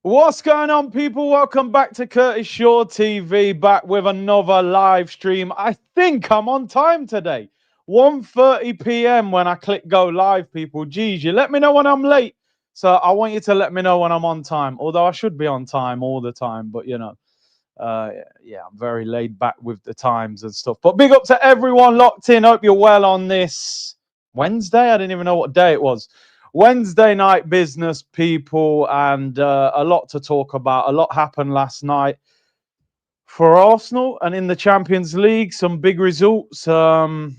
What's going on, people? Welcome back to Curtis Shaw TV, back with another live stream. I think I'm on time today. 1:30 p.m. when I click go live, people. Geez, you let me know when I'm late. So I want you to let me know when I'm on time. Although I should be on time all the time, but uh, yeah, I'm very laid back with the times and stuff. But big up to everyone locked in. Hope you're well on this Wednesday. I didn't even know what day it was. Wednesday night business, people, and a lot to talk about. A lot happened last night for Arsenal and in the Champions League. Some big results, and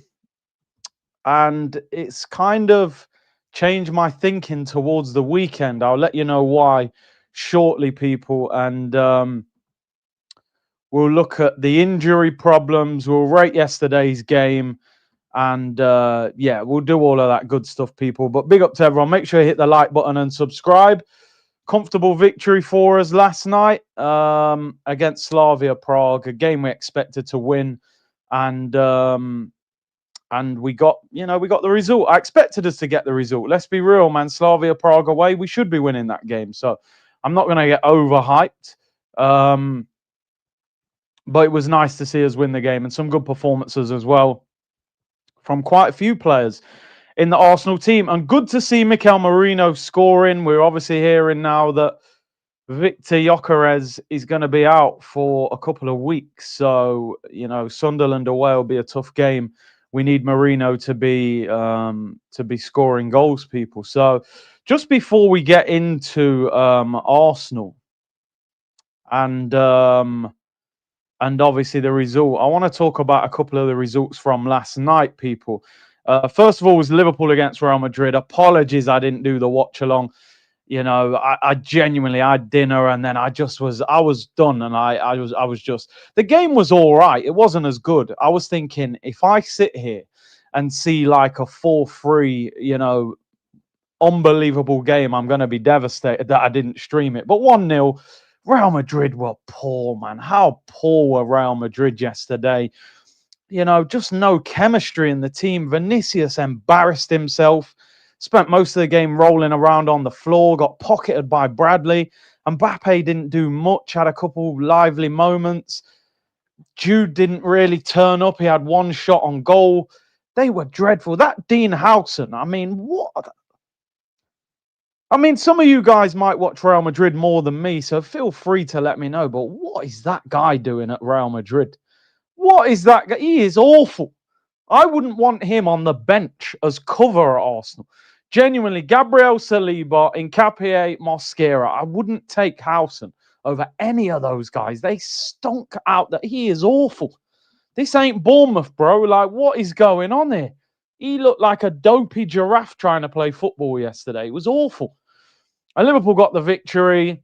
it's kind of changed my thinking towards the weekend. I'll let you know why shortly, people, and we'll look at the injury problems. We'll rate yesterday's game. And yeah, we'll do all of that good stuff, people. But big up to everyone. Make sure you hit the like button and subscribe. Comfortable victory for us last night against Slavia Prague, a game we expected to win, and we got the result. I expected us to get the result. Let's be real, man. Slavia Prague away, we should be winning that game. So I'm not going to get overhyped. But it was nice to see us win the game and some good performances as well from quite a few players in the Arsenal team. And good to see Mikel Mourinho scoring. We're obviously hearing now that Victor Gyökeres is going to be out for a couple of weeks. So, Sunderland away will be a tough game. We need Mourinho to be scoring goals, people. So just before we get into Arsenal and obviously the result, I want to talk about a couple of the results from last night, people. First of all was Liverpool against Real Madrid. Apologies, I didn't do the watch along. I genuinely had dinner and then I was done, and I was just, the game was all right. It wasn't as good. I was thinking, if I sit here and see like a 4-3, unbelievable game, I'm going to be devastated that I didn't stream it. But 1-0. Real Madrid were poor, man. How poor were Real Madrid yesterday? Just no chemistry in the team. Vinicius embarrassed himself, spent most of the game rolling around on the floor, got pocketed by Bradley. Mbappe didn't do much, had a couple lively moments. Jude didn't really turn up. He had one shot on goal. They were dreadful. That Dean Howson, I mean, what? I mean, some of you guys might watch Real Madrid more than me, so feel free to let me know. But what is that guy doing at Real Madrid? What is that guy? He is awful. I wouldn't want him on the bench as cover at Arsenal. Genuinely, Gabriel Saliba, Nkapie, Mosquera. I wouldn't take Howson over any of those guys. They stunk out. That he is awful. This ain't Bournemouth, bro. Like, what is going on here? He looked like a dopey giraffe trying to play football yesterday. It was awful. And Liverpool got the victory.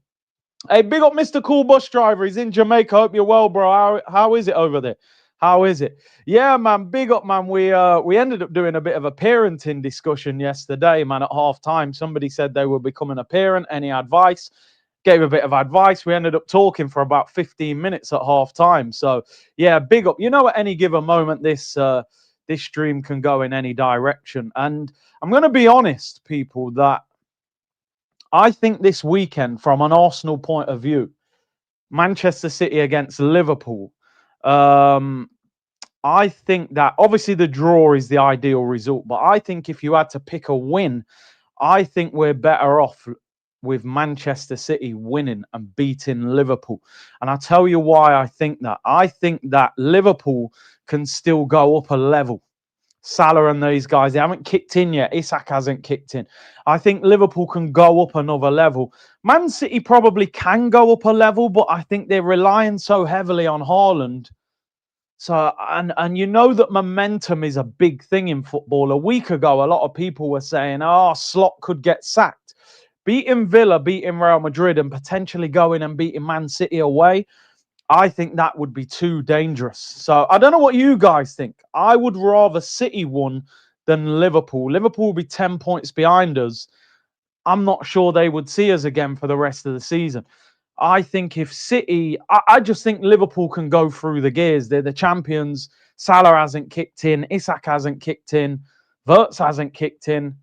Hey, big up Mr. Cool Bus Driver. He's in Jamaica. Hope you're well, bro. How is it over there? How is it? Yeah, man. Big up, man. We ended up doing a bit of a parenting discussion yesterday, man, at half time. Somebody said they were becoming a parent. Any advice? Gave a bit of advice. We ended up talking for about 15 minutes at half time. So, yeah, big up. At any given moment, this stream can go in any direction. And I'm going to be honest, people, that I think this weekend, from an Arsenal point of view, Manchester City against Liverpool, I think that obviously the draw is the ideal result, but I think if you had to pick a win, I think we're better off with Manchester City winning and beating Liverpool. And I'll tell you why I think that. I think that Liverpool can still go up a level. Salah and these guys, they haven't kicked in yet. Isak hasn't kicked in. I think Liverpool can go up another level. Man City probably can go up a level, but I think they're relying so heavily on Haaland. So, and you know that momentum is a big thing in football. A week ago, a lot of people were saying, Slot could get sacked. Beating Villa, beating Real Madrid, and potentially going and beating Man City away, I think that would be too dangerous. So I don't know what you guys think. I would rather City won than Liverpool. Liverpool will be 10 points behind us. I'm not sure they would see us again for the rest of the season. I think if City, I just think Liverpool can go through the gears. They're the champions. Salah hasn't kicked in. Isak hasn't kicked in. Wirtz hasn't kicked in.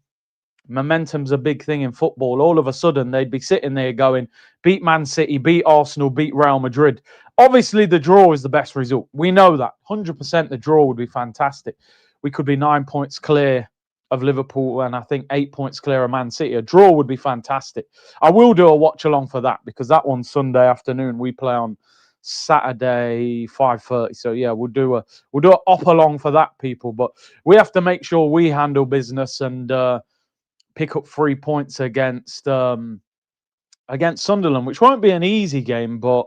Momentum's a big thing in football. All of a sudden, they'd be sitting there going, beat Man City, beat Arsenal, beat Real Madrid. Obviously, the draw is the best result. We know that. 100% the draw would be fantastic. We could be 9 points clear of Liverpool and I think 8 points clear of Man City. A draw would be fantastic. I will do a watch along for that because that one's Sunday afternoon. We play on Saturday 5:30. So yeah, we'll do a up along for that, people. But we have to make sure we handle business and pick up 3 points against Sunderland, which won't be an easy game, but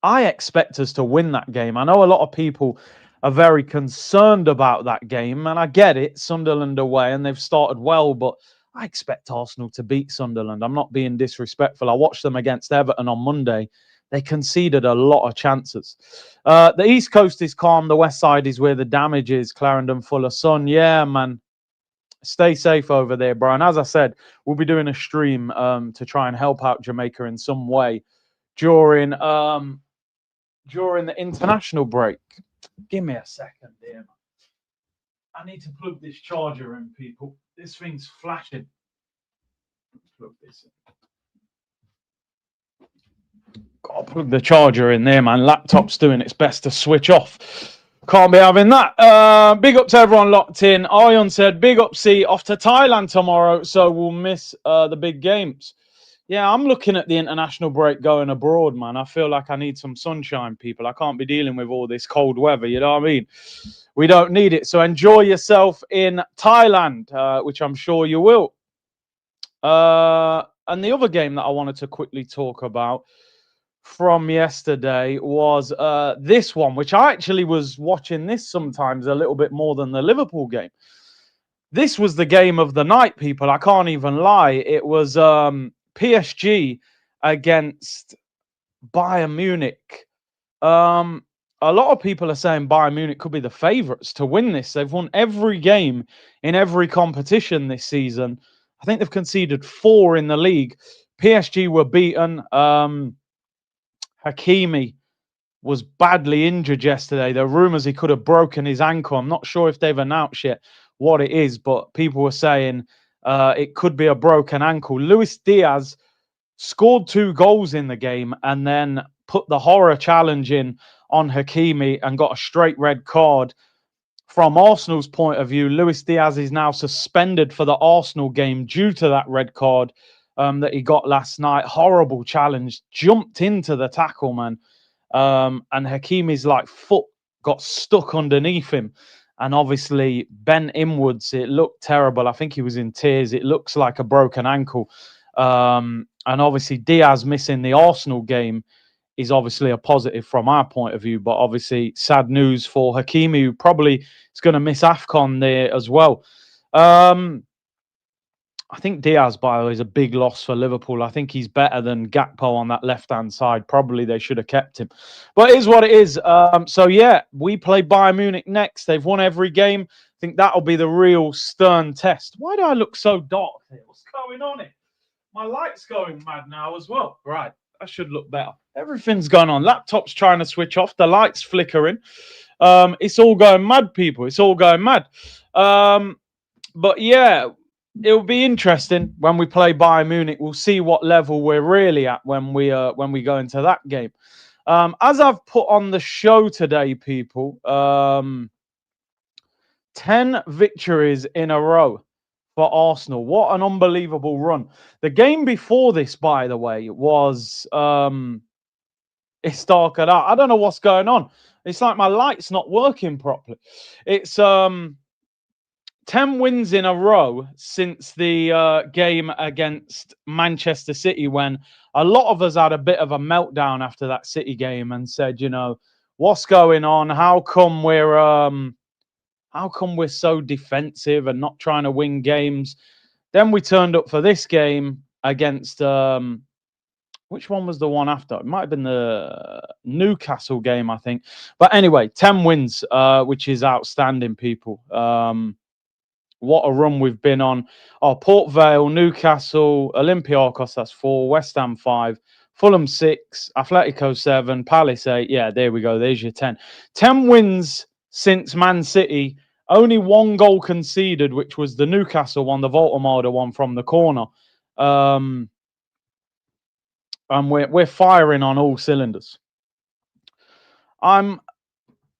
I expect us to win that game. I know a lot of people are very concerned about that game, and I get it, Sunderland away, and they've started well, but I expect Arsenal to beat Sunderland. I'm not being disrespectful. I watched them against Everton on Monday. They conceded a lot of chances. The East Coast is calm. The West Side is where the damage is. Clarendon full of sun. Yeah, man. Stay safe over there, Brian. As I said, we'll be doing a stream to try and help out Jamaica in some way during the international break. Give me a second here, man. I need to plug this charger in, people. This thing's flashing. Let's plug this in. Gotta plug the charger in there, man. Laptop's doing its best to switch off. Can't be having that. Big up to everyone locked in. Ion said, big up, C, off to Thailand tomorrow, so we'll miss the big games. Yeah, I'm looking at the international break going abroad, man. I feel like I need some sunshine, people. I can't be dealing with all this cold weather, you know what I mean? We don't need it. So enjoy yourself in Thailand, which I'm sure you will. And the other game that I wanted to quickly talk about from yesterday was this one, which I actually was watching this sometimes a little bit more than the Liverpool game. This was the game of the night, people. I can't even lie. It was PSG against Bayern Munich. A lot of people are saying Bayern Munich could be the favourites to win this. They've won every game in every competition this season. I think they've conceded 4 in the league. PSG were beaten. Hakimi was badly injured yesterday. There are rumours he could have broken his ankle. I'm not sure if they've announced yet what it is, but people were saying it could be a broken ankle. Luis Diaz scored 2 goals in the game and then put the horror challenge in on Hakimi and got a straight red card. From Arsenal's point of view, Luis Diaz is now suspended for the Arsenal game due to that red card that he got last night. Horrible challenge. Jumped into the tackle, man. And Hakimi's foot got stuck underneath him. And obviously bent inwards. It looked terrible. I think he was in tears. It looks like a broken ankle. And obviously Diaz missing the Arsenal game is obviously a positive from our point of view, but obviously sad news for Hakimi, who probably is going to miss AFCON there as well. I think Diaz, by the way, is a big loss for Liverpool. I think he's better than Gakpo on that left-hand side. Probably they should have kept him. But it is what it is. So, yeah, we play Bayern Munich next. They've won every game. I think that'll be the real stern test. Why do I look so dark here? What's going on here? My light's going mad now as well. Right. I should look better. Everything's going on. Laptop's trying to switch off. The light's flickering. It's all going mad, people. It's all going mad. But yeah, it'll be interesting when we play Bayern Munich. We'll see what level we're really at when we go into that game. As I've put on the show today, people, 10 victories in a row for Arsenal. What an unbelievable run. The game before this, by the way, was it's dark out. I don't know what's going on. It's like my light's not working properly. It's 10 wins in a row since the game against Manchester City, when a lot of us had a bit of a meltdown after that City game and said, you know, what's going on? How come we're so defensive and not trying to win games? Then we turned up for this game against which one was the one after? It might have been the Newcastle game, I think. But anyway, 10 wins, which is outstanding, people. What a run we've been on. Port Vale, Newcastle, Olympiacos, that's 4, West Ham 5, Fulham 6, Atletico 7, Palace 8. Yeah, there we go. There's your 10. 10 wins since Man City Only one goal conceded, which was the Newcastle one, the Voltemade one from the corner. And we're firing on all cylinders.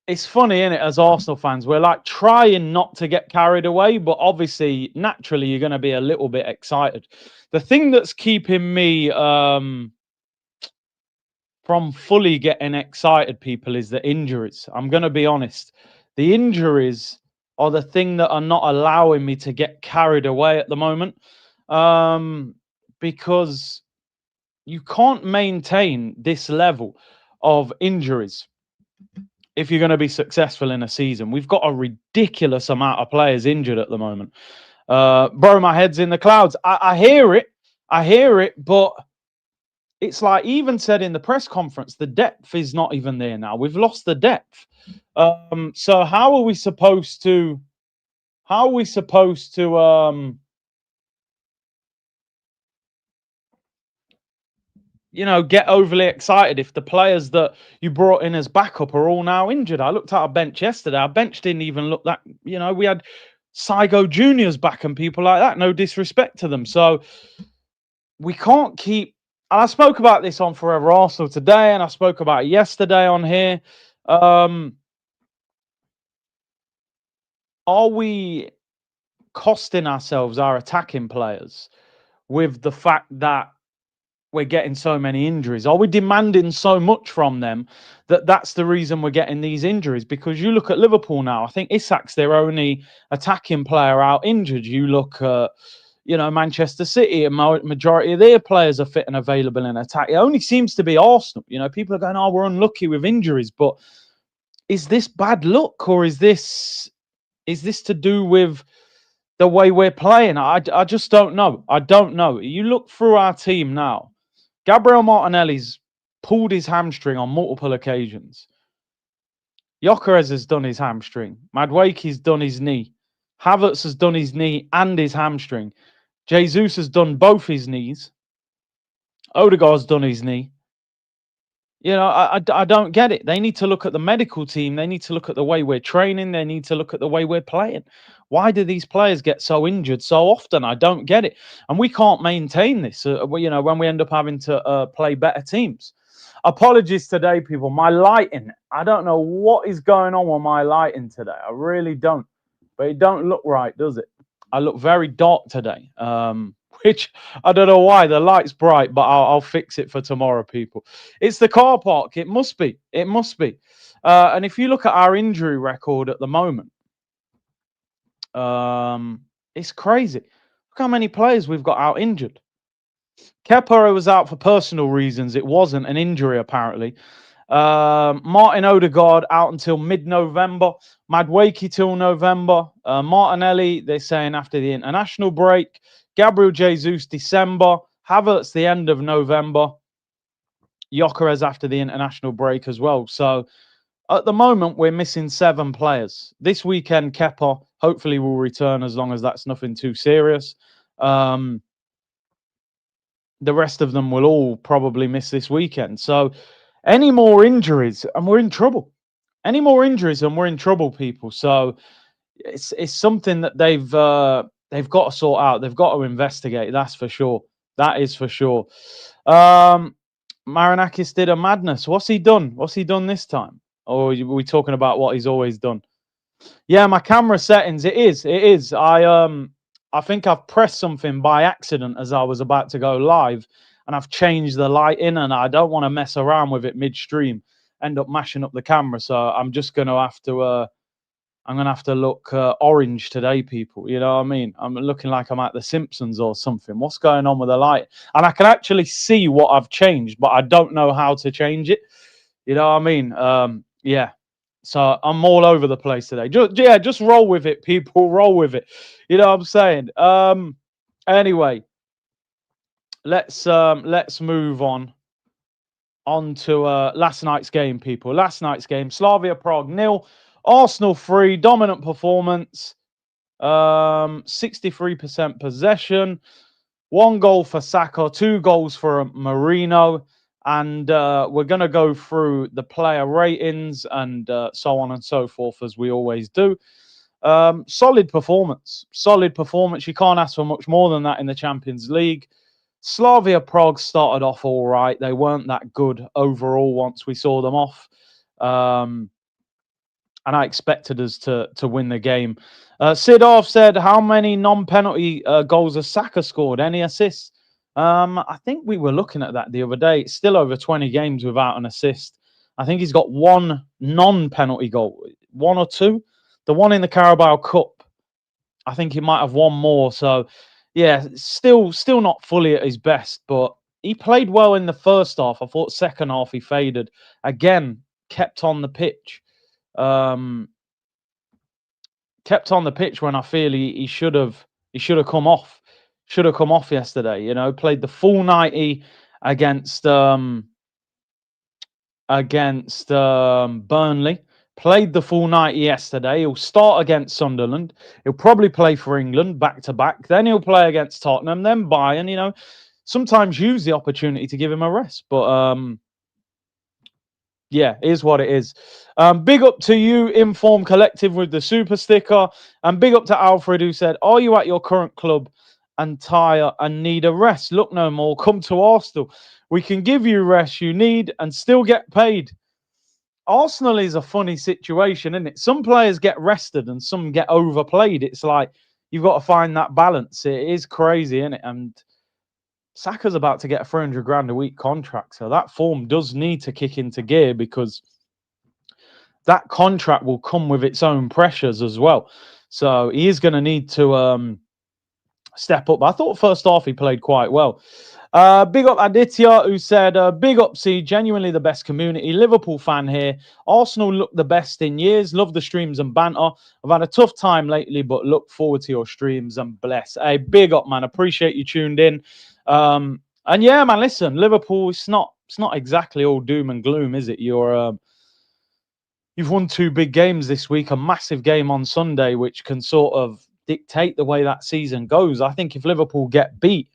It's funny, isn't it, as Arsenal fans? We're like trying not to get carried away, but obviously, naturally, you're going to be a little bit excited. The thing that's keeping me from fully getting excited, people, is the injuries. I'm going to be honest. The injuries are the thing that are not allowing me to get carried away at the moment, because you can't maintain this level of injuries if you're going to be successful in a season. We've got a ridiculous amount of players injured at the moment. Bro, my head's in the clouds. I hear it, but it's like even said in the press conference, the depth is not even there now. We've lost the depth. So how are we supposed to get overly excited if the players that you brought in as backup are all now injured? I looked at our bench yesterday. Our bench didn't even look that, we had Saigo Juniors back and people like that. No disrespect to them. So we can't keep, and I spoke about this on Forever Arsenal today, and I spoke about it yesterday on here. Are we costing ourselves, our attacking players, with the fact that we're getting so many injuries? Are we demanding so much from them that's the reason we're getting these injuries? Because you look at Liverpool now, I think Isak's their only attacking player out injured. You look at, Manchester City, a majority of their players are fit and available in attack. It only seems to be Arsenal. People are going, oh, we're unlucky with injuries. But is this bad luck, or is this to do with the way we're playing? I just don't know. I don't know. You look through our team now. Gabriel Martinelli's pulled his hamstring on multiple occasions. Gyökeres has done his hamstring. Madueke's done his knee. Havertz has done his knee and his hamstring. Jesus has done both his knees. Odegaard's done his knee. I don't get it. They need to look at the medical team. They need to look at the way we're training. They need to look at the way we're playing. Why do these players get so injured so often? I don't get it. And we can't maintain this, when we end up having to play better teams. Apologies today, people. My lighting, I don't know what is going on with my lighting today. I really don't. But it don't look right, does it? I look very dark today. Which I don't know why. The light's bright, but I'll fix it for tomorrow, people. It's the car park. It must be. It must be. And if you look at our injury record at the moment, it's crazy. Look how many players we've got out injured. Kepa was out for personal reasons. It wasn't an injury, apparently. Martin Odegaard out until mid-November. Madueke till November. Martinelli, they're saying after the international break. Gabriel Jesus, December. Havertz, the end of November. Gyökeres after the international break as well. So, at the moment, we're missing 7 players. This weekend, Kepa hopefully will return as long as that's nothing too serious. The rest of them will all probably miss this weekend. So, any more injuries, and we're in trouble. Any more injuries, and we're in trouble, people. So, it's something that they've got to sort out. They've got to investigate. That's for sure. That is for sure. Marinakis did a madness. What's he done? What's he done this time? Or are we talking about what he's always done? Yeah, my camera settings. It is. I think I've pressed something by accident as I was about to go live, and I've changed the lighting, and I don't want to mess around with it midstream, end up mashing up the camera. So I'm just going to have to. I'm going to have to look orange today, people. You know what I mean? I'm looking like I'm at The Simpsons or something. What's going on with the light? And I can actually see what I've changed, but I don't know how to change it. You know what I mean? Yeah. So I'm all over the place today. Just roll with it, people. Roll with it. You know what I'm saying? Anyway, let's move on to last night's game, people. Last night's game, Slavia Prague 0. Arsenal 3, dominant performance, 63% possession, 1 goal for Saka, 2 goals for Mourinho, and we're going to go through the player ratings and so on and so forth, as we always do. Solid performance. Solid performance. You can't ask for much more than that in the Champions League. Slavia Prague started off all right. They weren't that good overall once we saw them off. And I expected us to win the game. Sidorf said, how many non-penalty goals has Saka scored? Any assists? I think we were looking at that the other day. It's still over 20 games without an assist. I think he's got one non-penalty goal. One or two. The one in the Carabao Cup. I think he might have one more. So, yeah, still not fully at his best. But he played well in the first half. I thought second half he faded. Again, kept on the pitch. Kept on the pitch when I feel he should have come off. Should have come off yesterday. You know, played the full 90 against Burnley. Played the full 90 yesterday. He'll start against Sunderland. He'll probably play for England back to back. Then he'll play against Tottenham. Then Bayern. You know, sometimes use the opportunity to give him a rest. But yeah, it is what it is. Big up to you, Inform Collective, with the super sticker. And big up to Alfred, who said, are you at your current club and tired and need a rest? Look no more. Come to Arsenal. We can give you rest you need and still get paid. Arsenal is a funny situation, isn't it? Some players get rested and some get overplayed. It's like you've got to find that balance. It is crazy, isn't it? And Saka's about to get a 300 grand a week contract. So that form does need to kick into gear, because that contract will come with its own pressures as well. So he is going to need to step up. I thought first half he played quite well. Big up Aditya, who said, big up C, genuinely the best community. Liverpool fan here. Arsenal look the best in years. Love the streams and banter. I've had a tough time lately, but look forward to your streams and bless. Hey, big up, man. Appreciate you tuned in. And yeah, man, listen, Liverpool, it's not exactly all doom and gloom, is it? You've won 2 big games this week, a massive game on Sunday, which can sort of dictate the way that season goes. I think if Liverpool get beat,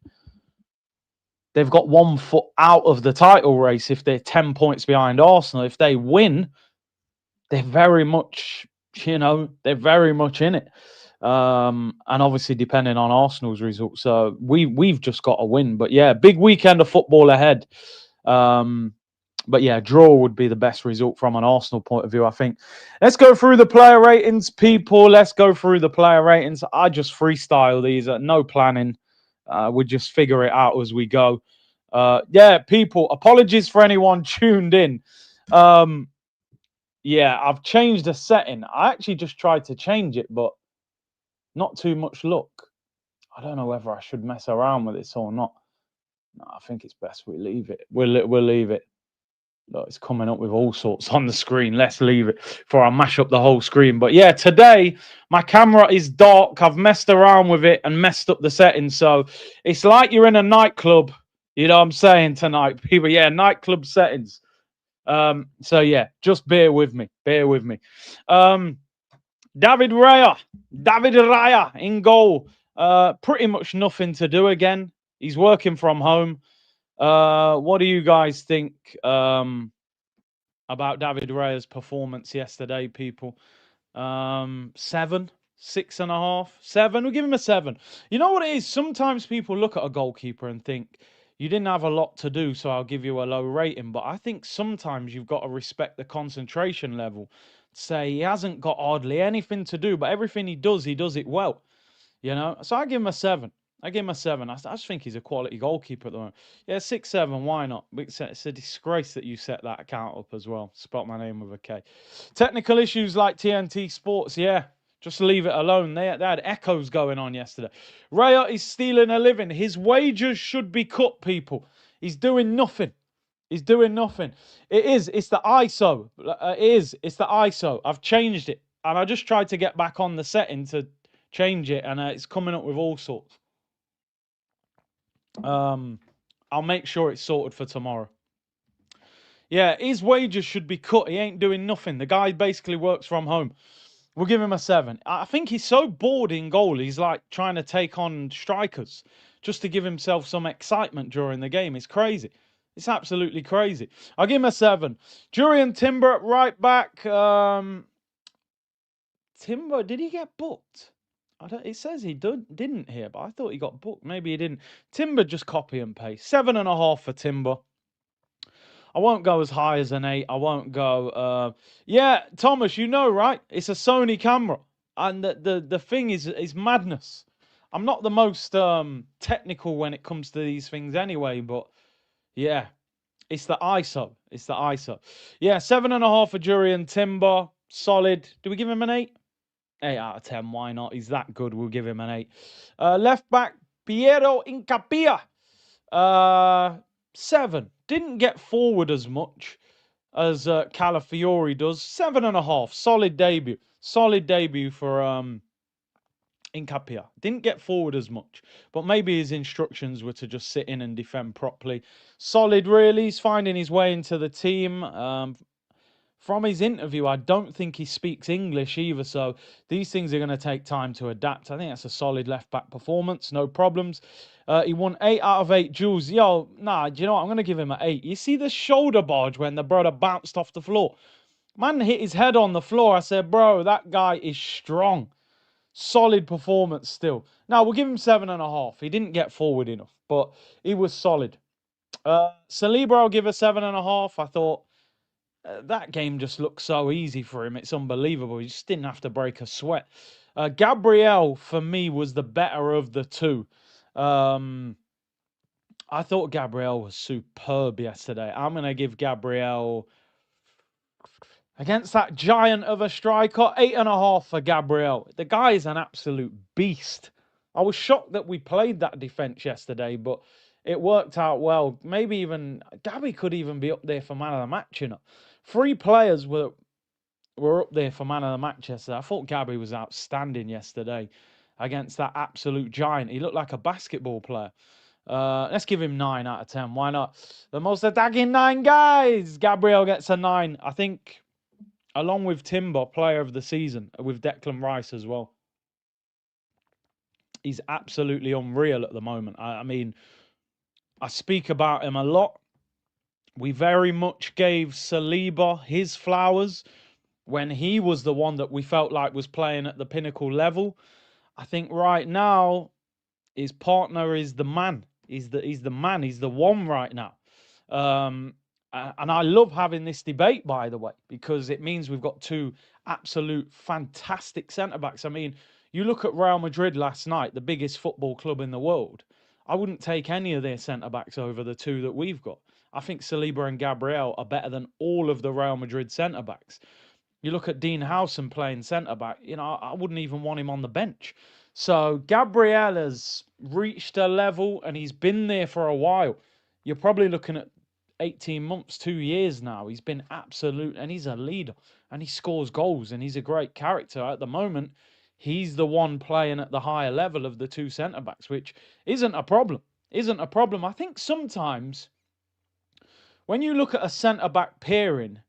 they've got 1 foot out of the title race if they're 10 points behind Arsenal. If they win, they're very much, they're very much in it. And obviously depending on Arsenal's results. So we've just got to win. But yeah, big weekend of football ahead. But yeah, draw would be the best result from an Arsenal point of view, I think. Let's go through the player ratings, people. Let's go through the player ratings. I just freestyle these, no planning. We just figure it out as we go. Yeah, people, apologies for anyone tuned in. Yeah, I've changed the setting. I actually just tried to change it, but not too much luck. I don't know whether I should mess around with this or not. No, I think it's best we leave it. We'll leave it. Look, it's coming up with all sorts on the screen. Let's leave it before I mash up the whole screen. But yeah, today my camera is dark. I've messed around with it and messed up the settings. So it's like you're in a nightclub. You know what I'm saying tonight, people? Yeah, nightclub settings. So yeah, just bear with me. Bear with me. David Raya in goal. Pretty much nothing to do again. He's working from home. What do you guys think about David Raya's performance yesterday, people? 7, 6.5, 7. We'll give him a 7. You know what it is? Sometimes people look at a goalkeeper and think, you didn't have a lot to do, so I'll give you a low rating. But I think sometimes you've got to respect the concentration level. Say he hasn't got hardly anything to do, but everything he does it well. You know? So I give him a 7. I just think he's a quality goalkeeper at the moment. Yeah, 6, 7. Why not? It's a disgrace that you set that account up as well. Spelt my name with a K. Technical issues like TNT Sports. Yeah, just leave it alone. They had echoes going on yesterday. Raya is stealing a living. His wages should be cut, people. He's doing nothing. He's doing nothing. It's the ISO. It's the ISO. I've changed it. And I just tried to get back on the setting to change it. And it's coming up with all sorts. I'll make sure it's sorted for tomorrow. Yeah, his wages should be cut. He ain't doing nothing. The guy basically works from home. We'll give him a 7. I think he's so bored in goal. He's like trying to take on strikers just to give himself some excitement during the game. It's crazy. It's absolutely crazy. I'll give him a 7. Jurian Timber at right back. Timber, did he get booked? It says he didn't here, but I thought he got booked. Maybe he didn't. Timber, just copy and paste. 7.5 for Timber. I won't go as high as an 8. I won't go. Yeah, Thomas, you know, right? It's a Sony camera, and the thing is madness. I'm not the most technical when it comes to these things anyway, but yeah, it's the ISO. It's the ISO. Yeah, 7.5 for Jurian Timber. Solid. Do we give him an 8? 8 out of 10. Why not? He's that good. We'll give him an 8. Left back, Piero Incapia. 7. Didn't get forward as much as Calafiori does. 7.5. Solid debut. Solid debut for Incapia. Didn't get forward as much, but maybe his instructions were to just sit in and defend properly. Solid, really. He's finding his way into the team. From his interview, I don't think he speaks English either, so these things are going to take time to adapt. I think that's a solid left-back performance, no problems. He won 8 out of 8 duels. Yo, nah, do you know what? I'm going to give him an 8. You see the shoulder barge when the brother bounced off the floor? Man hit his head on the floor. I said, bro, that guy is strong. Solid performance still. Now, we'll give him 7.5. He didn't get forward enough, but he was solid. Saliba, I'll give a 7.5. I thought that game just looked so easy for him. It's unbelievable. He just didn't have to break a sweat. Gabriel, for me, was the better of the two. I thought Gabriel was superb yesterday. I'm going to give Gabriel, against that giant of a striker, 8.5 for Gabriel. The guy is an absolute beast. I was shocked that we played that defence yesterday, but it worked out well. Maybe even Gabby could even be up there for man of the match, you know. 3 players were up there for man of the match yesterday. I thought Gabby was outstanding yesterday against that absolute giant. He looked like a basketball player. Let's give him 9 out of 10. Why not? The most attacking 9 guys. Gabriel gets a 9. I think, along with Timber, player of the season, with Declan Rice as well. He's absolutely unreal at the moment. I mean, I speak about him a lot. We very much gave Saliba his flowers when he was the one that we felt like was playing at the pinnacle level. I think right now his partner is the man. He's the man. He's the one right now. And I love having this debate, by the way, because it means we've got 2 absolute fantastic centre-backs. I mean, you look at Real Madrid last night, the biggest football club in the world. I wouldn't take any of their centre-backs over the 2 that we've got. I think Saliba and Gabriel are better than all of the Real Madrid centre-backs. You look at Dean Howson playing centre-back, you know, I wouldn't even want him on the bench. So Gabriel has reached a level and he's been there for a while. You're probably looking at 18 months, 2 years now. He's been absolute, and he's a leader, and he scores goals, and he's a great character. At the moment, he's the one playing at the higher level of the 2 centre-backs, which isn't a problem. Isn't a problem. I think sometimes when you look at a centre-back pairing,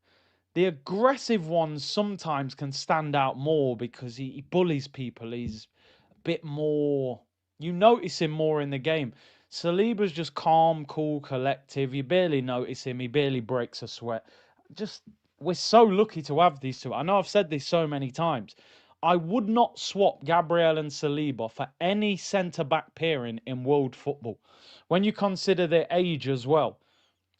the aggressive ones sometimes can stand out more because he bullies people. He's a bit more, you notice him more in the game. Saliba's just calm, cool, collective. You barely notice him. He barely breaks a sweat. Just, we're so lucky to have these 2. I know I've said this so many times. I would not swap Gabriel and Saliba for any centre-back pairing in world football. When you consider their age as well,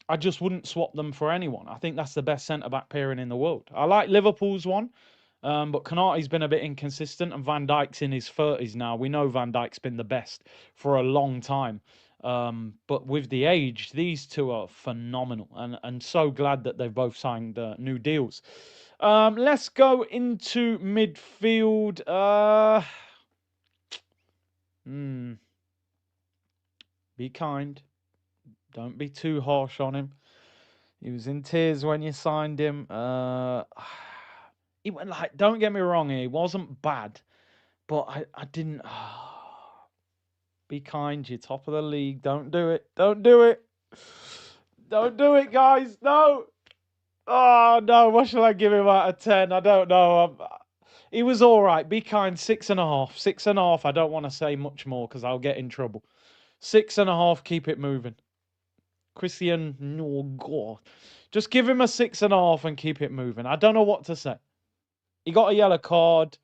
I just wouldn't swap them for anyone. I think that's the best centre-back pairing in the world. I like Liverpool's one, but Konate's been a bit inconsistent, and Van Dijk's in his 30s now. We know Van Dijk's been the best for a long time. But with the age, these 2 are phenomenal, and so glad that they've both signed new deals. Let's go into midfield. Be kind. Don't be too harsh on him. He was in tears when you signed him. He went like, don't get me wrong, he wasn't bad, but I didn't. Be kind. You're top of the league. Don't do it. Don't do it. Don't do it, guys. No. Oh no. What shall I give him out of 10? I don't know. He was all right. Be kind. 6.5. 6.5. I don't want to say much more because I'll get in trouble. 6.5. Keep it moving. Christian, no God. Just give him a 6.5 and keep it moving. I don't know what to say. He got a yellow card.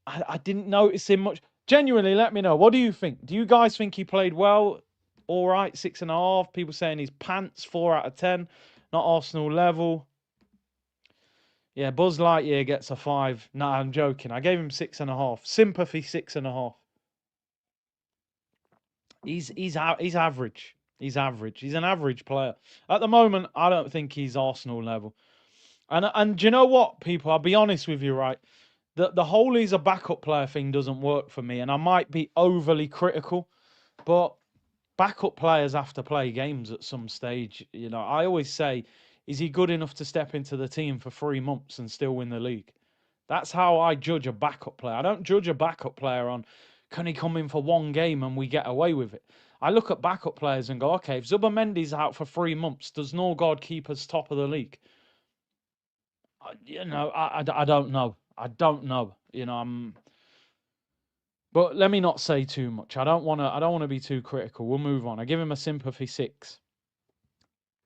I didn't notice him much. Genuinely, let me know. What do you think? Do you guys think he played well? All right, 6.5. People saying he's pants, 4 out of 10. Not Arsenal level. Yeah, Buzz Lightyear gets a 5. Nah, I'm joking. I gave him 6.5. Sympathy 6.5. He's average. He's average. He's an average player. At the moment, I don't think he's Arsenal level. And do you know what, people? I'll be honest with you, right? The whole he's a backup player thing doesn't work for me, and I might be overly critical, but backup players have to play games at some stage. You know, I always say, is he good enough to step into the team for 3 months and still win the league? That's how I judge a backup player. I don't judge a backup player on, can he come in for one game and we get away with it? I look at backup players and go, okay, if Zubimendi's out for 3 months, does Norgard keep us top of the league? You know, I don't know. I don't know. You know, but let me not say too much. I don't want to be too critical. We'll move on. I give him a sympathy 6.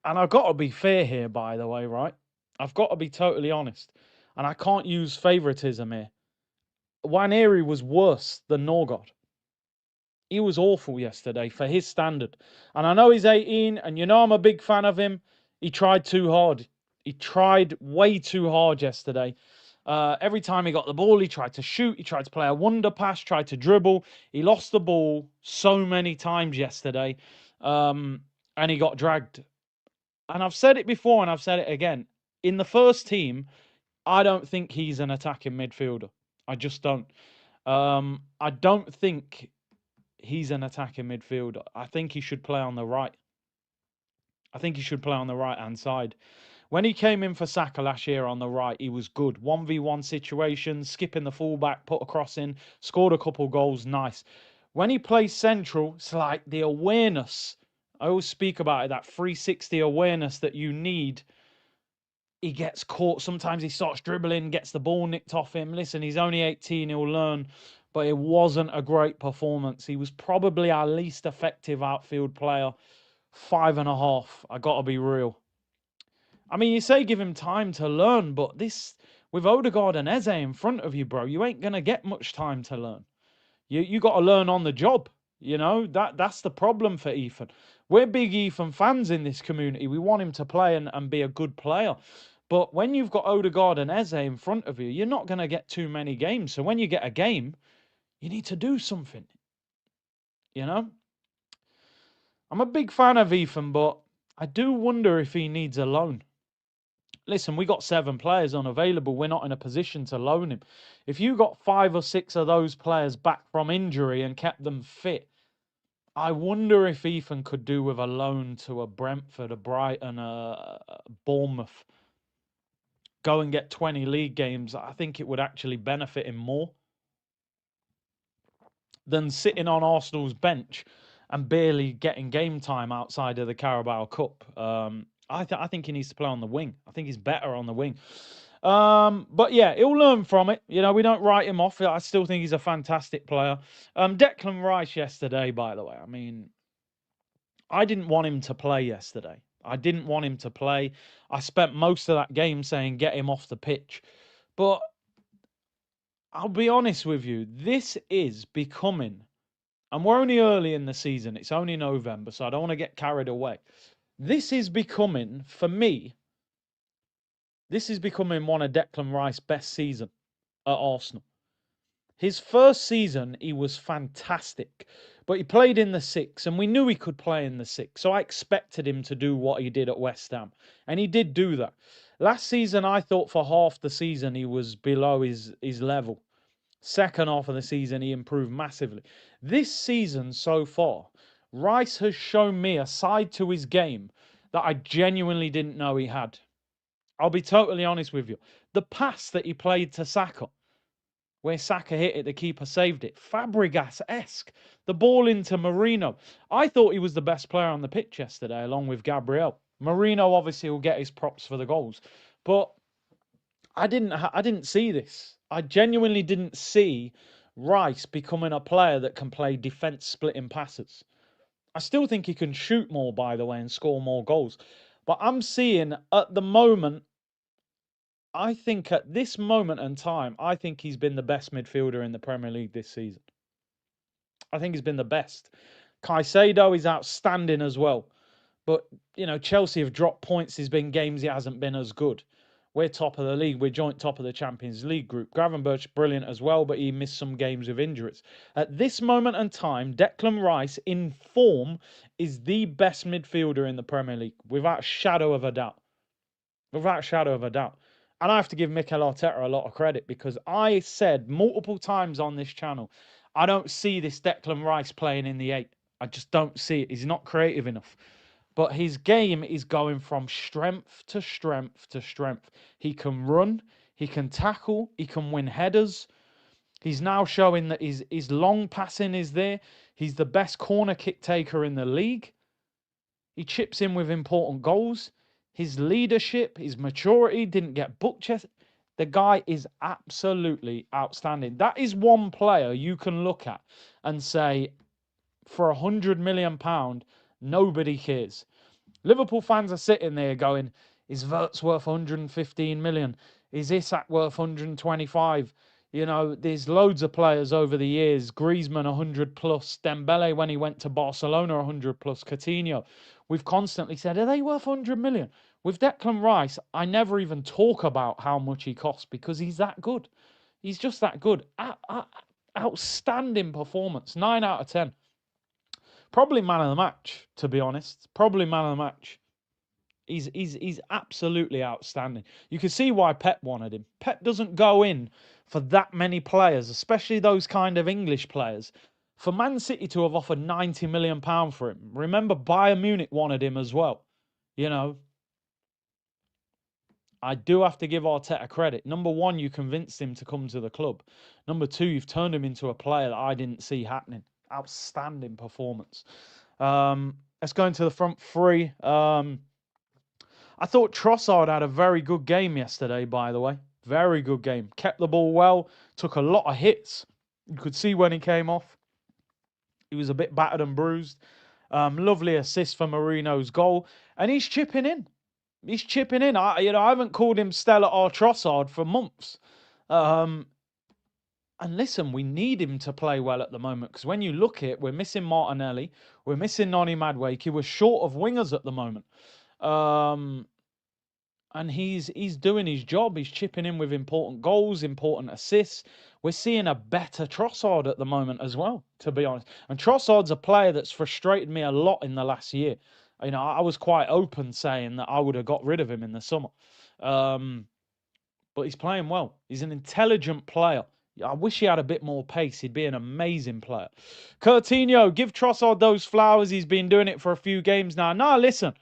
And I've got to be fair here, by the way, right? I've got to be totally honest. And I can't use favoritism here. Nwaneri was worse than Norgard. He was awful yesterday for his standard. And I know he's 18, and you know I'm a big fan of him. He tried too hard. He tried way too hard yesterday. Every time he got the ball, he tried to shoot. He tried to play a wonder pass, tried to dribble. He lost the ball so many times yesterday, and he got dragged. And I've said it before, and I've said it again. In the first team, I don't think he's an attacking midfielder. I just don't. I don't think he's an attacking midfielder. I think he should play on the right. I think he should play on the right-hand side. When he came in for Saka last year on the right, he was good. 1v1 situations, skipping the fullback, put a cross in, scored a couple goals, nice. When he plays central, it's like the awareness. I always speak about it, that 360 awareness that you need. He gets caught. Sometimes he starts dribbling, gets the ball nicked off him. Listen, he's only 18, he'll learn. But it wasn't a great performance. He was probably our least effective outfield player. 5.5. I got to be real. I mean, you say give him time to learn, but this, with Odegaard and Eze in front of you, bro, you ain't going to get much time to learn. You got to learn on the job. You know, that's the problem for Ethan. We're big Ethan fans in this community. We want him to play and be a good player. But when you've got Odegaard and Eze in front of you, you're not going to get too many games. So when you get a game, you need to do something. You know? I'm a big fan of Ethan, but I do wonder if he needs a loan. Listen, we got 7 players unavailable. We're not in a position to loan him. If you got 5 or 6 of those players back from injury and kept them fit, I wonder if Ethan could do with a loan to a Brentford, a Brighton, a Bournemouth. Go and get 20 league games. I think it would actually benefit him more than sitting on Arsenal's bench and barely getting game time outside of the Carabao Cup. I think he needs to play on the wing. I think he's better on the wing. But yeah, he'll learn from it. You know, we don't write him off. I still think he's a fantastic player. Declan Rice yesterday, by the way. I mean, I didn't want him to play yesterday. I didn't want him to play. I spent most of that game saying get him off the pitch. But I'll be honest with you, this is becoming, and we're only early in the season. It's only November, so I don't want to get carried away. This is becoming, for me, this is becoming one of Declan Rice's best season at Arsenal. His first season, he was fantastic, but he played in the 6, and we knew he could play in the 6, so I expected him to do what he did at West Ham, and he did do that. Last season, I thought for half the season, he was below his level. Second half of the season, he improved massively. This season so far, Rice has shown me a side to his game that I genuinely didn't know he had. I'll be totally honest with you. The pass that he played to Saka, where Saka hit it, the keeper saved it. Fabregas-esque. The ball into Mourinho. I thought he was the best player on the pitch yesterday, along with Gabriel. Mourinho obviously will get his props for the goals. But I didn't see this. I genuinely didn't see Rice becoming a player that can play defence splitting passes. I still think he can shoot more, by the way, and score more goals. But I'm seeing, at the moment, I think at this moment in time, I think he's been the best midfielder in the Premier League this season. I think he's been the best. Caicedo is outstanding as well. But, Chelsea have dropped points. There's been games he hasn't been as good. We're top of the league. We're joint top of the Champions League group. Gravenberch's brilliant as well, but he missed some games with injuries. At this moment in time, Declan Rice, in form, is the best midfielder in the Premier League, without a shadow of a doubt. Without a shadow of a doubt. And I have to give Mikel Arteta a lot of credit, because I said multiple times on this channel, I don't see this Declan Rice playing in the 8. I just don't see it. He's not creative enough. But his game is going from strength to strength to strength. He can run, he can tackle, he can win headers. He's now showing that his long passing is there. He's the best corner kick taker in the league. He chips in with important goals. His leadership, his maturity, didn't get booked yet. The guy is absolutely outstanding. That is one player you can look at and say, for £100 million, nobody cares. Liverpool fans are sitting there going, is Wirtz worth 115 million? Is Isak worth 125? There's loads of players over the years. Griezmann 100 plus, Dembele when he went to Barcelona 100 plus, Coutinho. We've constantly said, are they worth 100 million? With Declan Rice, I never even talk about how much he costs, because he's that good. He's just that good. Outstanding performance. 9 out of 10. Probably man of the match, to be honest. Probably man of the match. He's absolutely outstanding. You can see why Pep wanted him. Pep doesn't go in for that many players, especially those kind of English players. For Man City to have offered £90 million for him. Remember, Bayern Munich wanted him as well. I do have to give Arteta credit. Number one, you convinced him to come to the club. Number two, you've turned him into a player that I didn't see happening. Outstanding performance. Let's go into the front three. I thought Trossard had a very good game yesterday, by the way. Very good game. Kept the ball well. Took a lot of hits. You could see when he came off. He was a bit battered and bruised. Lovely assist for Mourinho's goal. And he's chipping in. He's chipping in. I haven't called him Stella or Trossard for months. And listen, we need him to play well at the moment, because when you look at it, we're missing Martinelli, we're missing Noni Madueke, we're short of wingers at the moment. And he's doing his job. He's chipping in with important goals, important assists. We're seeing a better Trossard at the moment as well, to be honest. And Trossard's a player that's frustrated me a lot in the last year. I was quite open saying that I would have got rid of him in the summer. But he's playing well. He's an intelligent player. I wish he had a bit more pace. He'd be an amazing player. Coutinho, give Trossard those flowers. He's been doing it for a few games now. No, listen.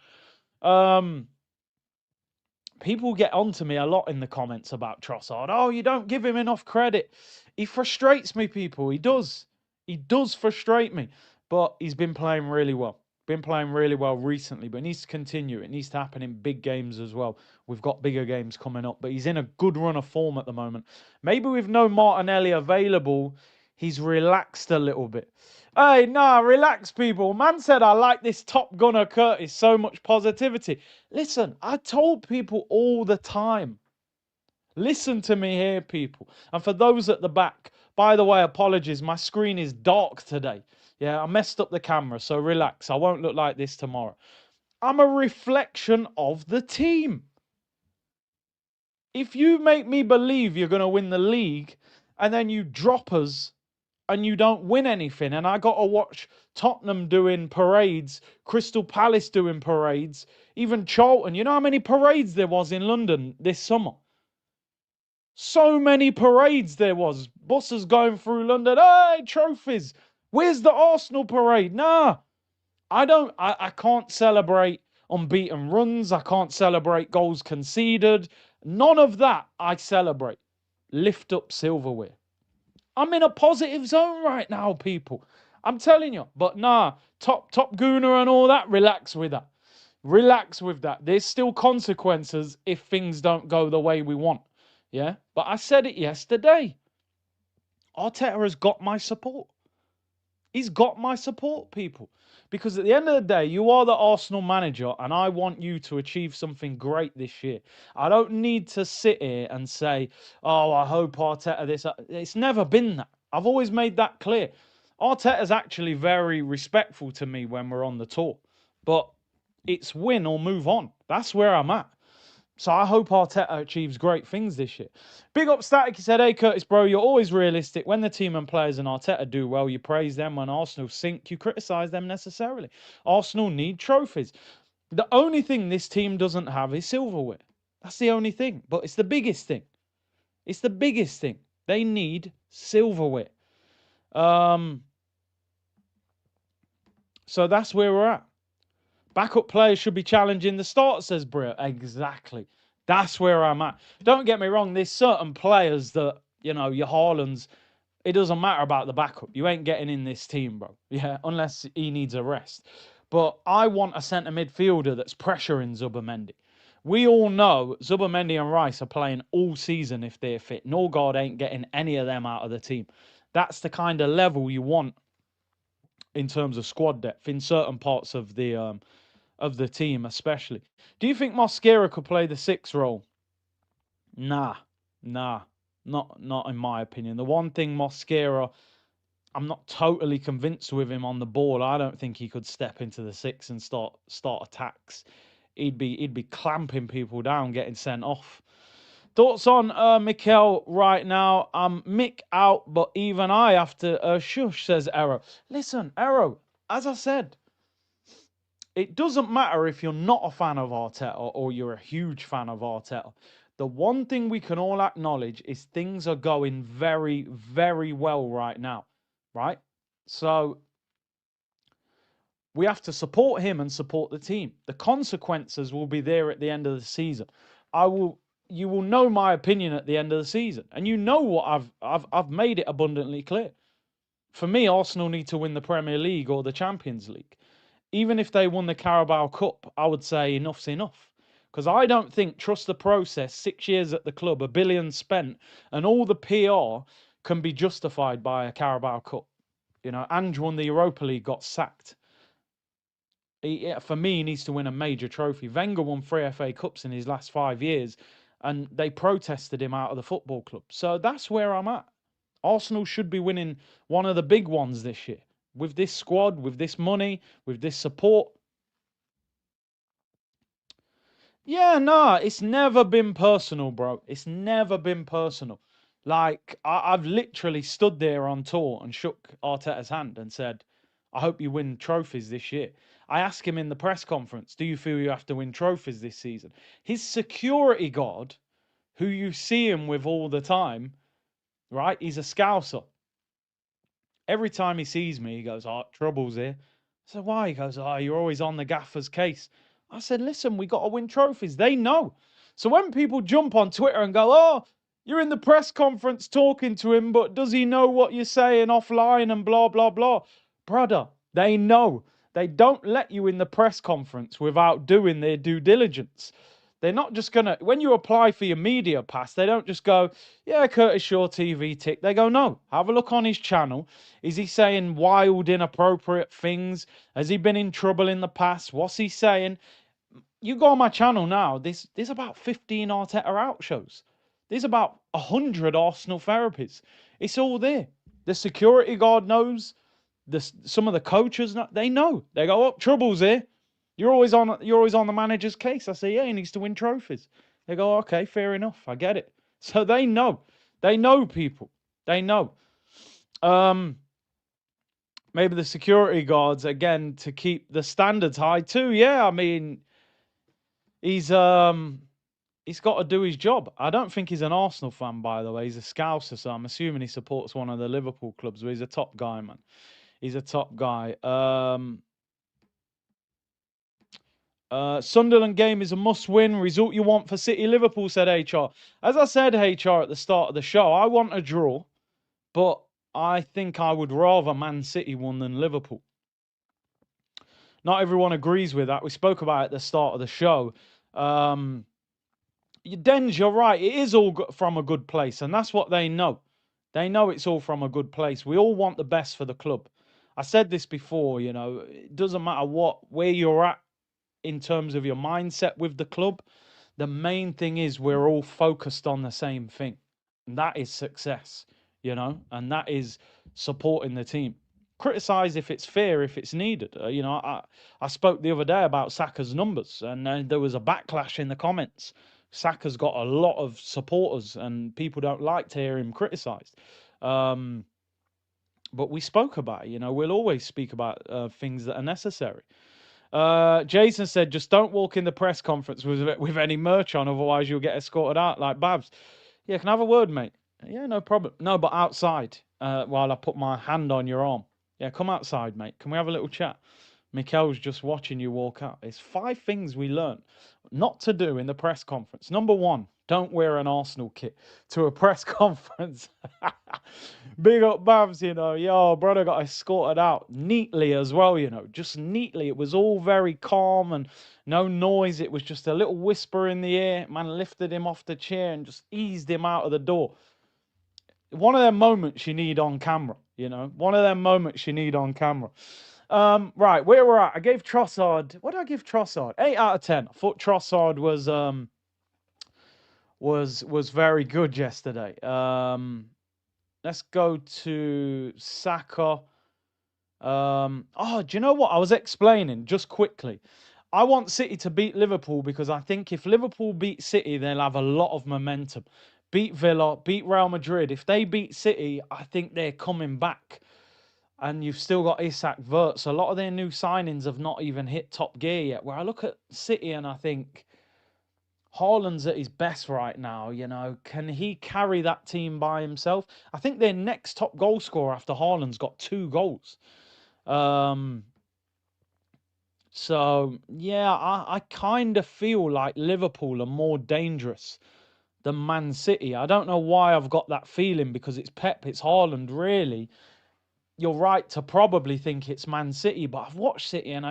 People get onto me a lot in the comments about Trossard. Oh, you don't give him enough credit. He frustrates me, people. He does. He does frustrate me. But he's been playing really well. Been playing really well recently, but it needs to continue. It needs to happen in big games as well. We've got bigger games coming up, but he's in a good run of form at the moment. Maybe with no Martinelli available, he's relaxed a little bit. Hey, nah, relax, people. Man said, I like this Top Gunner Curtis. So much positivity. Listen, I told people all the time. Listen to me here, people. And for those at the back, by the way, apologies. My screen is dark today. Yeah, I messed up the camera, so relax. I won't look like this tomorrow. I'm a reflection of the team. If you make me believe you're going to win the league and then you drop us and you don't win anything, and I got to watch Tottenham doing parades, Crystal Palace doing parades, even Charlton. You know how many parades there was in London this summer? So many parades there was. Buses going through London. Hey, trophies. Where's the Arsenal parade? Nah. I can't celebrate unbeaten runs. I can't celebrate goals conceded. None of that I celebrate. Lift up silverware. I'm in a positive zone right now, people. I'm telling you. But nah, top gooner and all that, relax with that. Relax with that. There's still consequences if things don't go the way we want. Yeah? But I said it yesterday. Arteta has got my support. He's got my support, people. Because at the end of the day, you are the Arsenal manager, and I want you to achieve something great this year. I don't need to sit here and say, oh, I hope Arteta this. It's never been that. I've always made that clear. Arteta's actually very respectful to me when we're on the tour. But it's win or move on. That's where I'm at. So I hope Arteta achieves great things this year. Big up Static, he said, hey Curtis, bro, you're always realistic. When the team and players and Arteta do well, you praise them. When Arsenal sink, you criticise them necessarily. Arsenal need trophies. The only thing this team doesn't have is silverware. That's the only thing. But it's the biggest thing. It's the biggest thing. They need silverware. So that's where we're at. Backup players should be challenging the start, says Bria. Exactly. That's where I'm at. Don't get me wrong. There's certain players that, your Haalands, it doesn't matter about the backup. You ain't getting in this team, bro. Yeah, unless he needs a rest. But I want a centre midfielder that's pressuring Zubimendi. We all know Zubimendi and Rice are playing all season if they're fit. Norgard ain't getting any of them out of the team. That's the kind of level you want in terms of squad depth in certain parts of the team, especially. Do you think Mosquera could play the 6 role? Nah, not in my opinion. The one thing Mosquera, I'm not totally convinced with him on the ball. I don't think he could step into the 6 and start attacks. He'd be clamping people down, getting sent off. Thoughts on Mikel right now? Mick out, but even I have to shush, says Arrow. Listen, Arrow, as I said, it doesn't matter if you're not a fan of Arteta or you're a huge fan of Arteta. The one thing we can all acknowledge is things are going very, very well right now, right? So we have to support him and support the team. The consequences will be there at the end of the season. You will know my opinion at the end of the season, and you know what I've made it abundantly clear. For me, Arsenal need to win the Premier League or the Champions League. Even if they won the Carabao Cup, I would say enough's enough. Because I don't think, trust the process, 6 years at the club, $1 billion spent, and all the PR can be justified by a Carabao Cup. Ange won the Europa League, got sacked. For me, he needs to win a major trophy. Wenger won 3 FA Cups in his last 5 years, and they protested him out of the football club. So that's where I'm at. Arsenal should be winning one of the big ones this year. With this squad, with this money, with this support. Yeah, no, it's never been personal, bro. It's never been personal. Like, I've literally stood there on tour and shook Arteta's hand and said, I hope you win trophies this year. I asked him in the press conference, do you feel you have to win trophies this season? His security guard, who you see him with all the time, right? He's a scouser. Every time he sees me, he goes, oh, trouble's here. I said, why? He goes, oh, you're always on the gaffer's case. I said, listen, we got to win trophies. They know. So when people jump on Twitter and go, oh, you're in the press conference talking to him, but does he know what you're saying offline and blah, blah, blah? Brother, they know. They don't let you in the press conference without doing their due diligence. They're not just going to, when you apply for your media pass, they don't just go, yeah, Curtis Shaw TV tick. They go, no, have a look on his channel. Is he saying wild, inappropriate things? Has he been in trouble in the past? What's he saying? You go on my channel now, there's about 15 Arteta out shows. There's about 100 Arsenal therapies. It's all there. The security guard knows. Some of the coaches, they know. They go, oh, trouble's here. You're always on the manager's case. I say, yeah, he needs to win trophies. They go, okay, fair enough. I get it. So they know. They know, people. They know. Maybe the security guards, again, to keep the standards high too. Yeah, I mean, he's got to do his job. I don't think he's an Arsenal fan, by the way. He's a Scouser, so I'm assuming he supports one of the Liverpool clubs, but he's a top guy, man. He's a top guy. Sunderland game is a must-win. Result you want for City Liverpool, said HR. As I said, HR, at the start of the show, I want a draw, but I think I would rather Man City won than Liverpool. Not everyone agrees with that. We spoke about it at the start of the show. Dens, you're right. It is all from a good place, and that's what they know. They know it's all from a good place. We all want the best for the club. I said this before, it doesn't matter where you're at in terms of your mindset with the club. The main thing is we're all focused on the same thing. And that is success, and that is supporting the team. Criticize if it's fair, if it's needed. I spoke the other day about Saka's numbers, and there was a backlash in the comments. Saka's got a lot of supporters, and people don't like to hear him criticized. But we spoke about it. We'll always speak about things that are necessary. Jason said, just don't walk in the press conference with any merch on, otherwise you'll get escorted out like Babs. Yeah, can I have a word, mate? Yeah, no problem. No, but outside, while I put my hand on your arm. Yeah, come outside, mate. Can we have a little chat? Mikel's just watching you walk out. It's 5 things we learned not to do in the press conference. Number 1, don't wear an Arsenal kit to a press conference. Big up Babs, yo, brother got escorted out neatly as well, just neatly. It was all very calm and no noise. It was just a little whisper in the air. Man lifted him off the chair and just eased him out of the door. One of them moments you need on camera, one of them moments you need on camera. Right, where we're at. I gave Trossard, what did I give Trossard? 8 out of 10. I thought Trossard was very good yesterday. Let's go to Saka. Do you know what? I was explaining just quickly. I want City to beat Liverpool because I think if Liverpool beat City, they'll have a lot of momentum. Beat Villa, beat Real Madrid. If they beat City, I think they're coming back. And you've still got Isak, Wirtz. A lot of their new signings have not even hit top gear yet. Where I look at City and I think Haaland's at his best right now, Can he carry that team by himself? I think their next top goal scorer after Haaland's got 2 goals. So, yeah, I kind of feel like Liverpool are more dangerous than Man City. I don't know why I've got that feeling, because it's Pep, it's Haaland, really. You're right to probably think it's Man City, but I've watched City and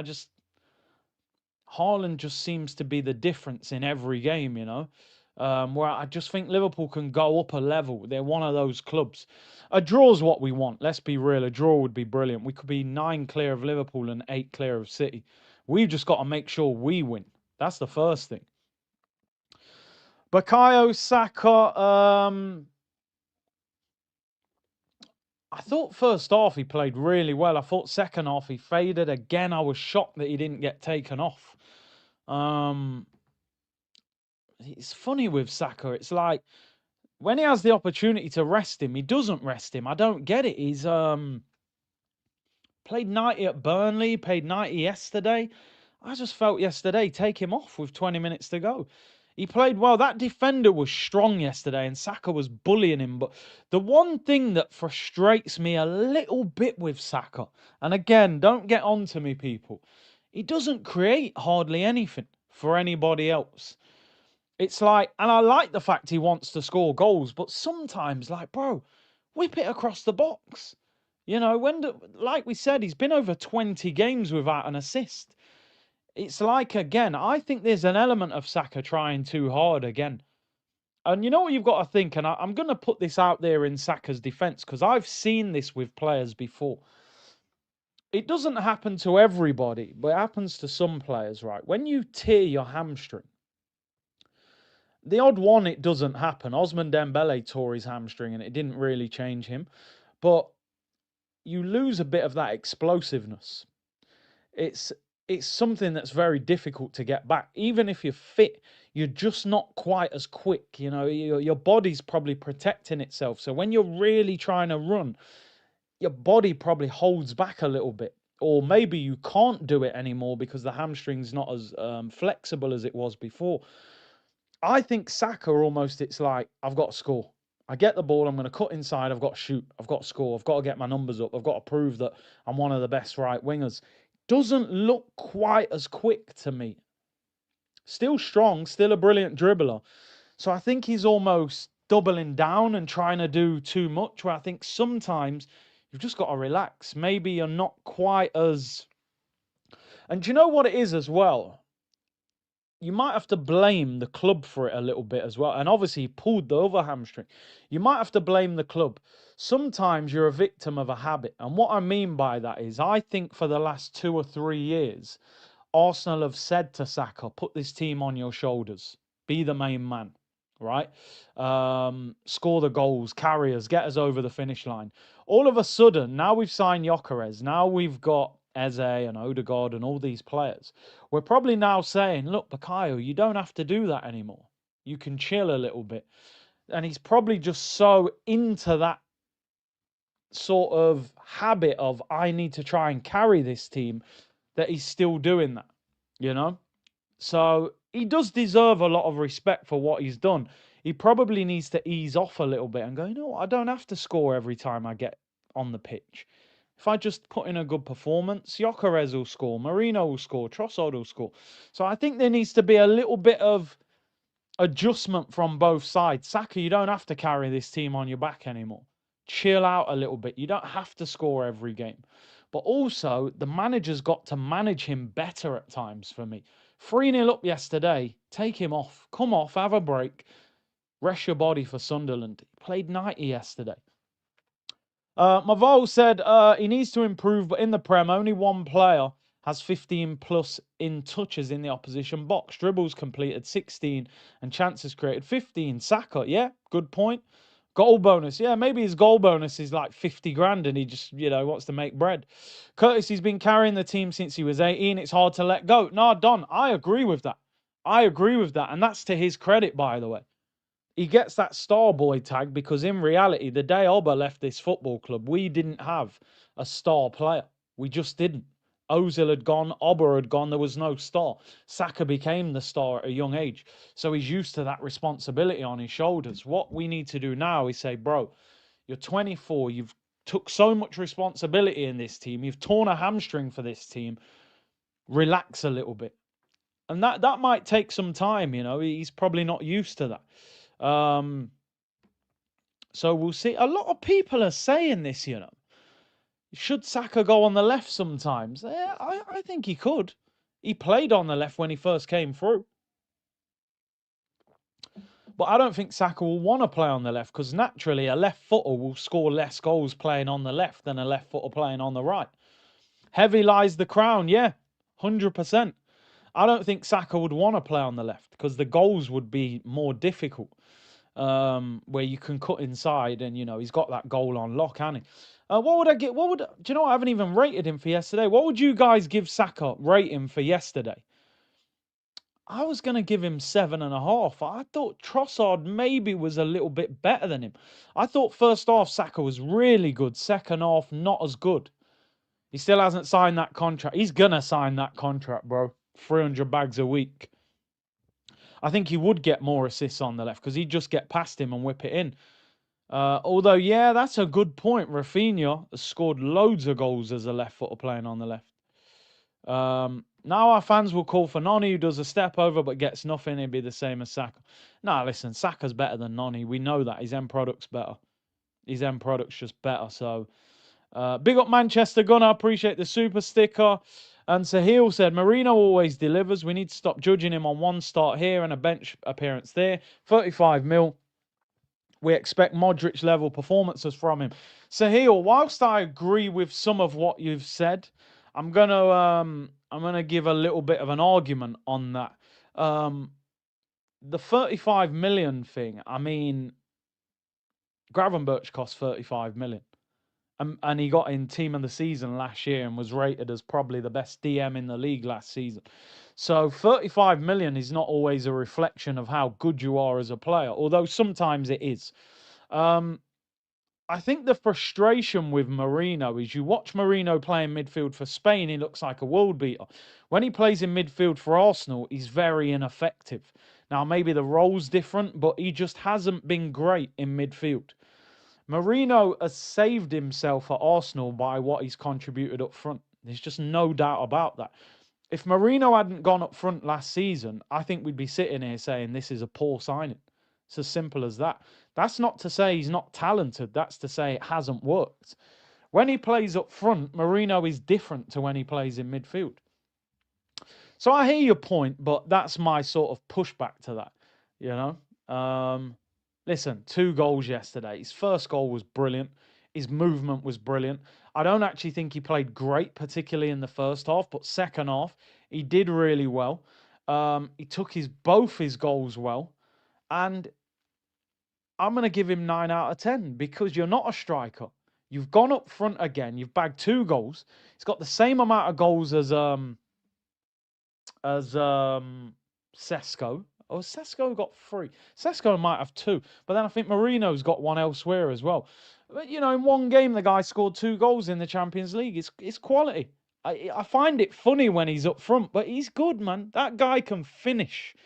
Haaland just seems to be the difference in every game, where I just think Liverpool can go up a level. They're one of those clubs. A draw's what we want. Let's be real. A draw would be brilliant. We could be 9 clear of Liverpool and 8 clear of City. We've just got to make sure we win. That's the first thing. Bukayo Saka, I thought first half he played really well. I thought second half he faded. Again, I was shocked that he didn't get taken off. It's funny with Saka. It's like when he has the opportunity to rest him, he doesn't rest him. I don't get it. He's played 90 at Burnley, played 90 yesterday. I just felt yesterday, take him off with 20 minutes to go. He played well. That defender was strong yesterday and Saka was bullying him. But the one thing that frustrates me a little bit with Saka, and again, don't get on to me, people, he doesn't create hardly anything for anybody else. It's like, and I like the fact he wants to score goals, but sometimes, like, bro, whip it across the box. Like we said, he's been over 20 games without an assist. It's like, again, I think there's an element of Saka trying too hard again. And you know what you've got to think, and I'm going to put this out there in Saka's defense, because I've seen this with players before. It doesn't happen to everybody, but it happens to some players, right? When you tear your hamstring, the odd one, it doesn't happen. Osman Dembele tore his hamstring and it didn't really change him. But you lose a bit of that explosiveness. It's something that's very difficult to get back. Even if you're fit, you're just not quite as quick. Your body's probably protecting itself. So when you're really trying to run, your body probably holds back a little bit. Or maybe you can't do it anymore because the hamstring's not as flexible as it was before. I think Saka almost, it's like, I've got to score. I get the ball, I'm going to cut inside, I've got to shoot, I've got to score, I've got to get my numbers up, I've got to prove that I'm one of the best right wingers. Doesn't look quite as quick to me. Still strong, still a brilliant dribbler. So I think he's almost doubling down and trying to do too much, where I think sometimes you've just got to relax. Maybe you're not quite as... And do you know what it is as well? you might have to blame the club for it a little bit as well. And obviously, he pulled the other hamstring. You might have to blame the club. Sometimes you're a victim of a habit. And what I mean by that is, I think for the last 2 or 3 years, Arsenal have said to Saka, put this team on your shoulders, be the main man, right? Score the goals, carry us, get us over the finish line. All of a sudden, now we've signed Gyökeres, now we've got Eze and Odegaard and all these players. We're probably now saying, look, Bukayo, you don't have to do that anymore. You can chill a little bit. And he's probably just so into that sort of habit of, I need to try and carry this team, that he's still doing that, you know? So he does deserve a lot of respect for what he's done. He probably needs to ease off a little bit and go, you know what, I don't have to score every time I get on the pitch. If I just put in a good performance, Gyökeres will score, Mourinho will score, Trossard will score. So I think there needs to be a little bit of adjustment from both sides. Saka, you don't have to carry this team on your back anymore. Chill out a little bit. You don't have to score every game. But also, the manager's got to manage him better at times for me. 3-0 up yesterday, take him off. Come off, have a break. Rest your body for Sunderland. He played 90 yesterday. Maval said he needs to improve, but in the Prem, only one player has 15 plus in touches in the opposition box. Dribbles completed 16 and chances created 15. Saka, yeah, good point. Goal bonus, yeah, maybe his goal bonus is like 50 grand and he just, wants to make bread. Curtis, he's been carrying the team since he was 18. It's hard to let go. No, Don, I agree with that. And that's to his credit, by the way. He gets that star boy tag because in reality, the day Oba left this football club, we didn't have a star player. We just didn't. Ozil had gone, Oba had gone, there was no star. Saka became the star at a young age. So he's used to that responsibility on his shoulders. What we need to do now is say, bro, you're 24, you've took so much responsibility in this team, you've torn a hamstring for this team, relax a little bit. And that might take some time, he's probably not used to that. So we'll see. A lot of people are saying this, Should Saka go on the left sometimes? Yeah, I think he could. He played on the left when he first came through. But I don't think Saka will want to play on the left because naturally a left footer will score less goals playing on the left than a left footer playing on the right. Heavy lies the crown, yeah, 100%. I don't think Saka would want to play on the left because the goals would be more difficult. Where you can cut inside and, he's got that goal on lock, hasn't he? What would I get? Do you know what? I haven't even rated him for yesterday. What would you guys give Saka rating for yesterday? I was going to give him 7.5. I thought Trossard maybe was a little bit better than him. I thought first half Saka was really good. Second half, not as good. He still hasn't signed that contract. He's going to sign that contract, bro. 300 bags a week. I think he would get more assists on the left because he'd just get past him and whip it in. Although, yeah, that's a good point. Rafinha has scored loads of goals as a left footer playing on the left. Now our fans will call for Noni, who does a step over but gets nothing. He'd be the same as Saka. Nah, listen, Saka's better than Noni. We know that. His end product's better. His end product's just better. So, big up Manchester Gunner. Appreciate the super sticker. And Sahil said, Mourinho always delivers. We need to stop judging him on one start here and a bench appearance there. 35 mil. We expect Modric level performances from him. Sahil, whilst I agree with some of what you've said, I'm gonna give a little bit of an argument on that. The 35 million thing, I mean, Gravenberch cost 35 million. And he got in team of the season last year and was rated as probably the best DM in the league last season. So 35 million is not always a reflection of how good you are as a player, although sometimes it is. I think the frustration with Mourinho is you watch Mourinho play in midfield for Spain, he looks like a world beater. When he plays in midfield for Arsenal, he's very ineffective. Now, maybe the role's different, but he just hasn't been great in midfield. Mourinho has saved himself at Arsenal by what he's contributed up front. There's just no doubt about that. If Mourinho hadn't gone up front last season, I think we'd be sitting here saying this is a poor signing. It's as simple as that. That's not to say he's not talented. That's to say it hasn't worked. When he plays up front, Mourinho is different to when he plays in midfield. So I hear your point, but that's my sort of pushback to that. You know, listen, 2 goals yesterday. His first goal was brilliant. His movement was brilliant. I don't actually think he played great, particularly in the first half, but second half he did really well. He took both his goals well, and I'm going to give him 9 out of 10 because you're not a striker. You've gone up front again. You've bagged 2 goals. He's got the same amount of goals as Sesko. Oh, Sesko got 3. Sesko might have 2, but then I think Mourinho's got 1 elsewhere as well. But in one game, the guy scored 2 goals in the Champions League. It's quality. I find it funny when he's up front, but he's good, man. That guy can finish.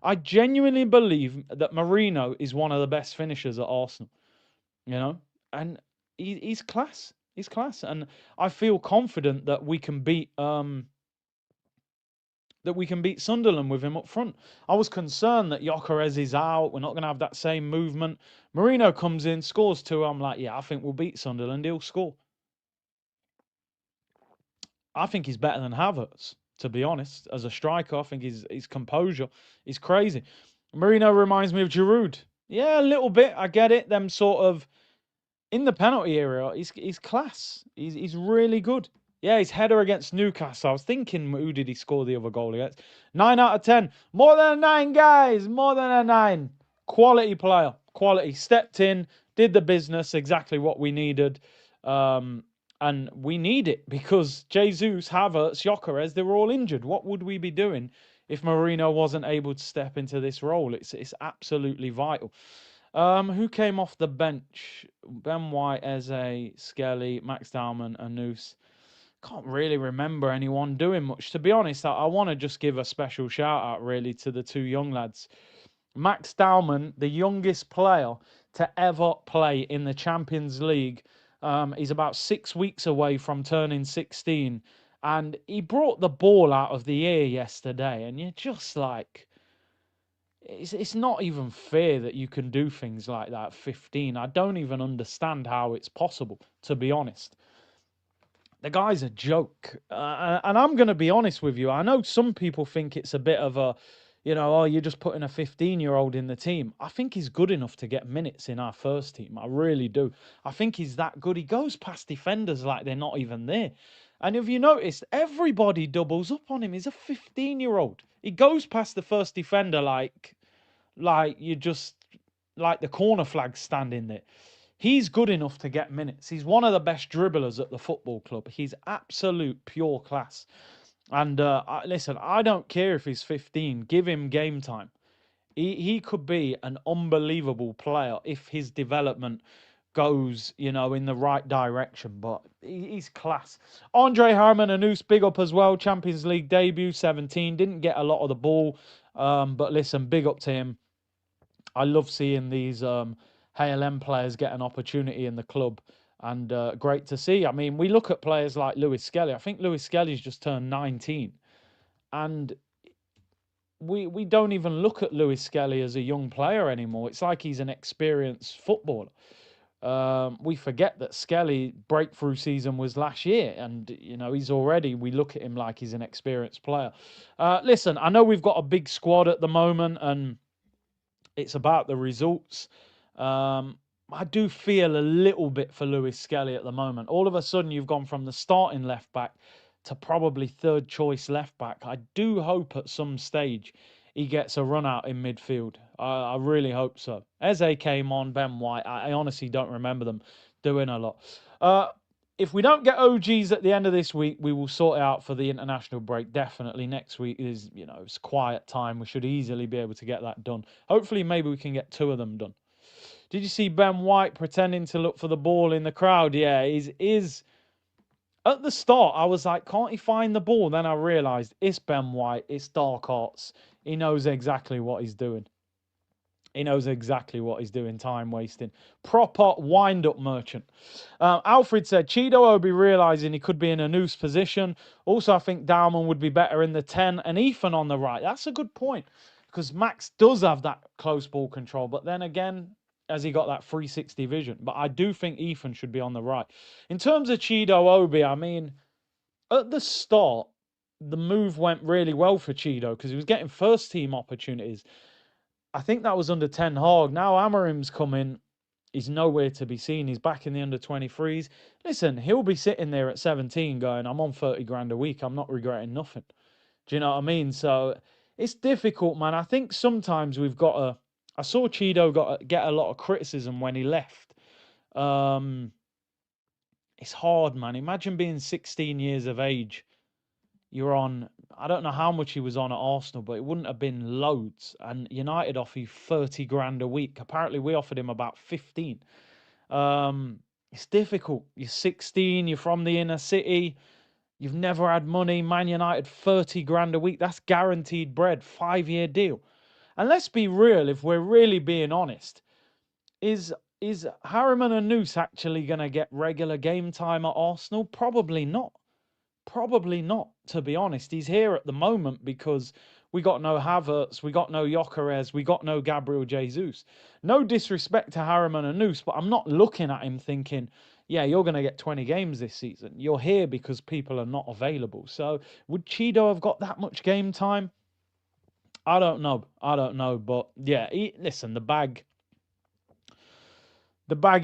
I genuinely believe that Mourinho is one of the best finishers at Arsenal. And he's class. He's class, and I feel confident that we can beat Sunderland with him up front. I was concerned that Gyökeres is out. We're not going to have that same movement. Mourinho comes in, scores 2. I'm like, yeah, I think we'll beat Sunderland. He'll score. I think he's better than Havertz, to be honest. As a striker, I think his composure is crazy. Mourinho reminds me of Giroud. Yeah, a little bit. I get it. Them sort of in the penalty area, he's class. He's really good. Yeah, his header against Newcastle. I was thinking, who did he score the other goal against? 9 out of 10. More than a 9, guys. More than a 9. Quality player. Quality. Stepped in, did the business, exactly what we needed. And we need it because Jesus, Havertz, Gyökeres, they were all injured. What would we be doing if Mourinho wasn't able to step into this role? It's absolutely vital. Who came off the bench? Ben White, Eze, Skelly, Max Dowman, Anus. Can't really remember anyone doing much. To be honest, I want to just give a special shout out really to the 2 young lads. Max Dowman, the youngest player to ever play in the Champions League. He's about 6 weeks away from turning 16. And he brought the ball out of the air yesterday. And you're just like, it's not even fair that you can do things like that at 15. I don't even understand how it's possible, to be honest. The guy's a joke. And I'm going to be honest with you. I know some people think it's a bit of a, you're just putting a 15-year-old in the team. I think he's good enough to get minutes in our first team. I really do. I think he's that good. He goes past defenders like they're not even there. And if you noticed, everybody doubles up on him. He's a 15-year-old. He goes past the first defender like you just, like the corner flag standing there. He's good enough to get minutes. He's one of the best dribblers at the football club. He's absolute pure class. And listen, I don't care if he's 15. Give him game time. He could be an unbelievable player if his development goes, in the right direction. But he's class. Andre Harmon Anus, big up as well. Champions League debut, 17. Didn't get a lot of the ball. But listen, big up to him. I love seeing these HLM players get an opportunity in the club, and great to see. I mean, we look at players like Lewis Skelly. I think Lewis Skelly's just turned 19, and we don't even look at Lewis Skelly as a young player anymore. It's like he's an experienced footballer. We forget that Skelly breakthrough season was last year, and we look at him like he's an experienced player. Listen, I know we've got a big squad at the moment, and it's about the results. I do feel a little bit for Lewis Skelly at the moment. All of a sudden, you've gone from the starting left back to probably third choice left back. I do hope at some stage he gets a run out in midfield. I really hope so. Eze came on, Ben White. I honestly don't remember them doing a lot. If we don't get OGs at the end of this week, we will sort it out for the international break. Definitely next week is, it's quiet time. We should easily be able to get that done. Hopefully, maybe we can get 2 of them done. Did you see Ben White pretending to look for the ball in the crowd? Yeah, is at the start, I was like, can't he find the ball? Then I realised it's Ben White. It's dark arts. He knows exactly what he's doing. He knows exactly what he's doing, time wasting. Proper wind-up merchant. Alfred said, Chido will be realising he could be in a noose position. Also, I think Dowman would be better in the 10 and Ethan on the right. That's a good point, because Max does have that close ball control. But then again, has he got that 360 vision? But I do think Ethan should be on the right. In terms of Chido Obi, I mean, at the start, the move went really well for Cheeto because he was getting first team opportunities. I think that was under Ten Hag. Now Amarim's coming. He's nowhere to be seen. He's back in the under 23s. Listen, he'll be sitting there at 17 going, I'm on 30 grand a week. I'm not regretting nothing. Do you know what I mean? So it's difficult, man. I think sometimes we've got to. I saw Cheeto get a lot of criticism when he left. It's hard, man. Imagine being 16 years of age. You're on, I don't know how much he was on at Arsenal, but it wouldn't have been loads. And United offer you 30 grand a week. Apparently, we offered him about 15. It's difficult. You're 16, you're from the inner city, you've never had money. Man United, 30 grand a week. That's guaranteed bread, 5-year deal. And let's be real, if we're really being honest, is Harriman and Noose actually going to get regular game time at Arsenal? Probably not. Probably not, to be honest. He's here at the moment because we got no Havertz, we got no Gyökeres, we got no Gabriel Jesus. No disrespect to Harriman and Noose, but I'm not looking at him thinking, yeah, you're going to get 20 games this season. You're here because people are not available. So would Cheeto have got that much game time? I don't know. But yeah, listen, the bag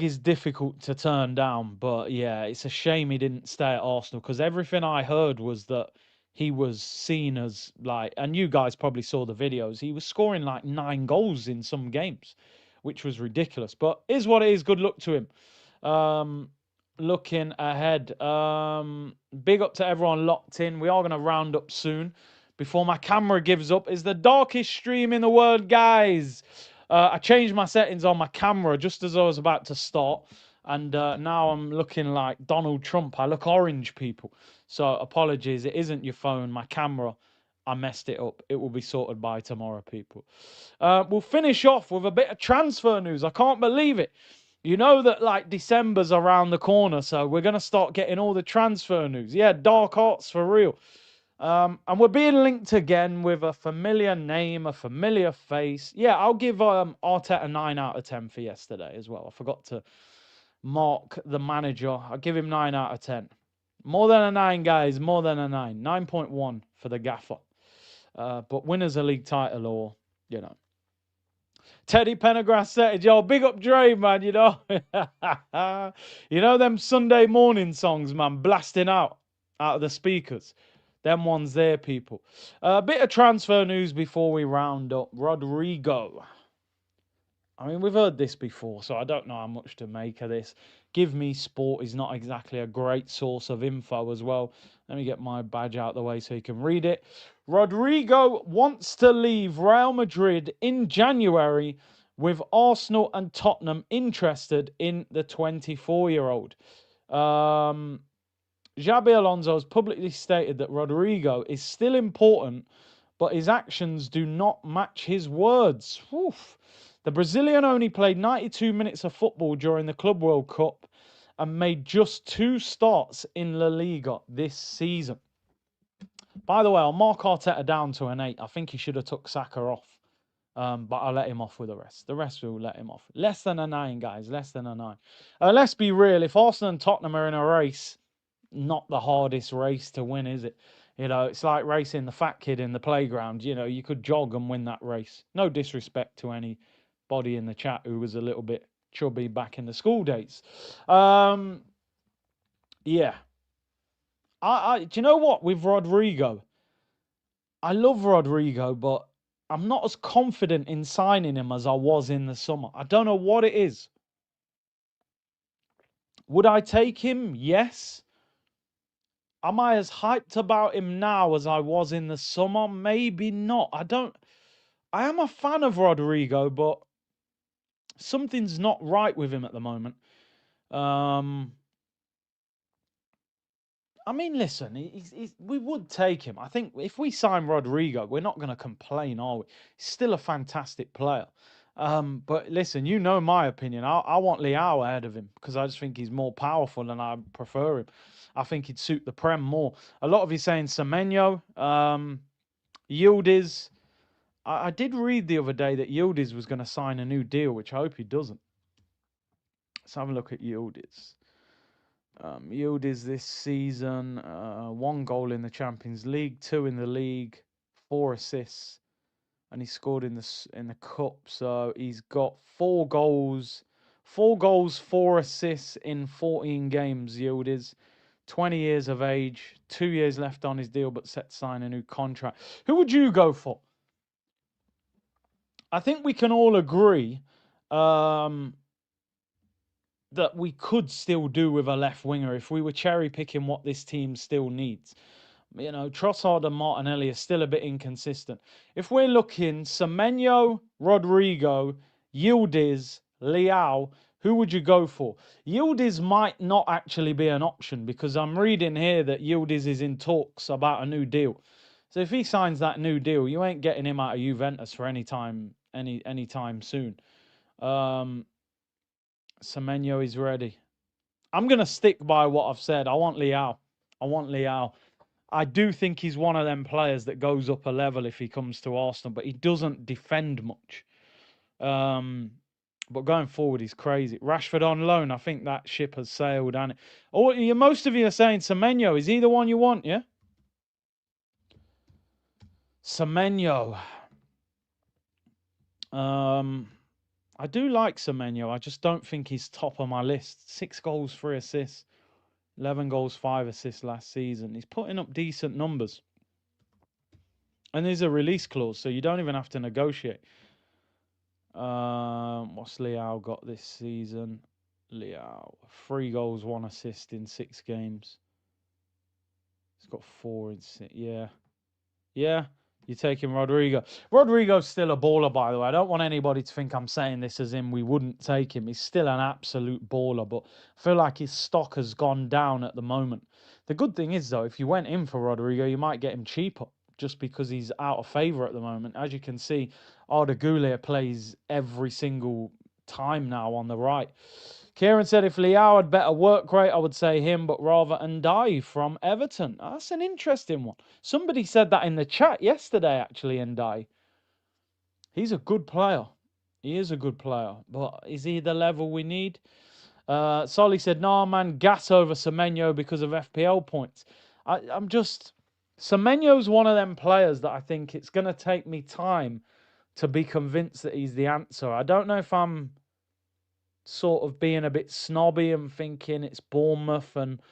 is difficult to turn down, but yeah, it's a shame he didn't stay at Arsenal because everything I heard was that he was seen as like, and you guys probably saw the videos, he was scoring like 9 goals in some games, which was ridiculous. But is what it is. Good luck to him. Looking ahead, big up to everyone locked in. We are going to round up soon before my camera gives up. It's the darkest stream in the world, guys. I changed my settings on my camera just as I was about to start, and now I'm looking like Donald Trump. I look orange, people. So apologies, it isn't your phone, my camera. I messed it up. It will be sorted by tomorrow, people. We'll finish off with a bit of transfer news. I can't believe it. You know that like December's around the corner, so we're going to start getting all the transfer news. Yeah, dark arts for real. And we're being linked again with a familiar name, a familiar face. Yeah, I'll give Arteta 9 out of 10 for yesterday as well. I forgot to mark the manager. I'll give him 9 out of 10. More than a 9, guys. More than a 9. 9.1 for the gaffer. But winners a league title or, you know. Teddy Pendergrass said, yo, big up Dre, man, you know. You know them Sunday morning songs, man, blasting out of the speakers. Them ones there, people. A bit of transfer news before we round up. Rodrygo. I mean, we've heard this before, so I don't know how much to make of this. Give Me Sport is not exactly a great source of info as well. Let me get my badge out of the way so you can read it. Rodrygo wants to leave Real Madrid in January with Arsenal and Tottenham interested in the 24-year-old. Xabi Alonso has publicly stated that Rodrygo is still important, but his actions do not match his words. Oof. The Brazilian only played 92 minutes of football during the Club World Cup and made just 2 starts in La Liga this season. By the way, I'll mark Arteta down to an 8. I think he should have took Saka off. But I'll let him off with the rest. The rest will let him off. Less than a 9, guys. Less than a 9. Let's be real. If Arsenal and Tottenham are in a race, not the hardest race to win, is it? You know, it's like racing the fat kid in the playground. You know, you could jog and win that race. No disrespect to anybody in the chat who was a little bit chubby back in the school days. Yeah. Do you know what? With Rodrygo, I love Rodrygo, but I'm not as confident in signing him as I was in the summer. I don't know what it is. Would I take him? Yes. Am I as hyped about him now as I was in the summer? Maybe not. I am a fan of Rodrygo, but something's not right with him at the moment. I mean, listen, we would take him. I think if we sign Rodrygo, we're not going to complain, are we? He's still a fantastic player. But listen, you know my opinion. I want Leao ahead of him because I just think he's more powerful and I prefer him. I think he'd suit the Prem more. A lot of you saying Semenyo, Yildiz. I did read the other day that Yildiz was going to sign a new deal, which I hope he doesn't. Let's have a look at Yildiz. Yildiz this season, 1 goal in the Champions League, 2 in the league, 4 assists, and he scored in the cup. So he's got 4 goals, 4 assists in 14 games. Yildiz, 20 years of age, 2 years left on his deal, but set to sign a new contract. Who would you go for? I think we can all agree that we could still do with a left winger if we were cherry picking what this team still needs. You know, Trossard and Martinelli are still a bit inconsistent. If we're looking Semenyo, Rodrygo, Yildiz, Leao, who would you go for? Yildiz might not actually be an option because I'm reading here that Yildiz is in talks about a new deal. So if he signs that new deal, you ain't getting him out of Juventus for any time soon. Semenyo is ready. I'm going to stick by what I've said. I want Leao. I do think he's one of them players that goes up a level if he comes to Arsenal, but he doesn't defend much. But going forward, he's crazy. Rashford on loan. I think that ship has sailed. And most of you are saying Semenyo. Is he the one you want, yeah? Semenyo. I do like Semenyo. I just don't think he's top of my list. 6 goals, 3 assists. 11 goals, 5 assists last season. He's putting up decent numbers. And there's a release clause, so you don't even have to negotiate. What's Leao got this season? Leao, 3 goals, 1 assist in 6 games. He's got 4 in 6. Yeah. You're taking Rodrygo. Rodrygo's still a baller, by the way. I don't want anybody to think I'm saying this as in we wouldn't take him. He's still an absolute baller, but I feel like his stock has gone down at the moment. The good thing is, though, if you went in for Rodrygo, you might get him cheaper just because he's out of favour at the moment. As you can see, Arda Güler plays every single time now on the right. Kieran said if Leao had better work rate, I would say him, but rather Ndiaye from Everton. That's an interesting one. Somebody said that in the chat yesterday, actually, Ndiaye. He's a good player. He is a good player, but is he the level we need? Solly said, nah, man, gas over Semenyo because of FPL points. I'm just... Semenyo's one of them players that I think it's going to take me time to be convinced that he's the answer. I don't know if I'm sort of being a bit snobby and thinking it's Bournemouth, and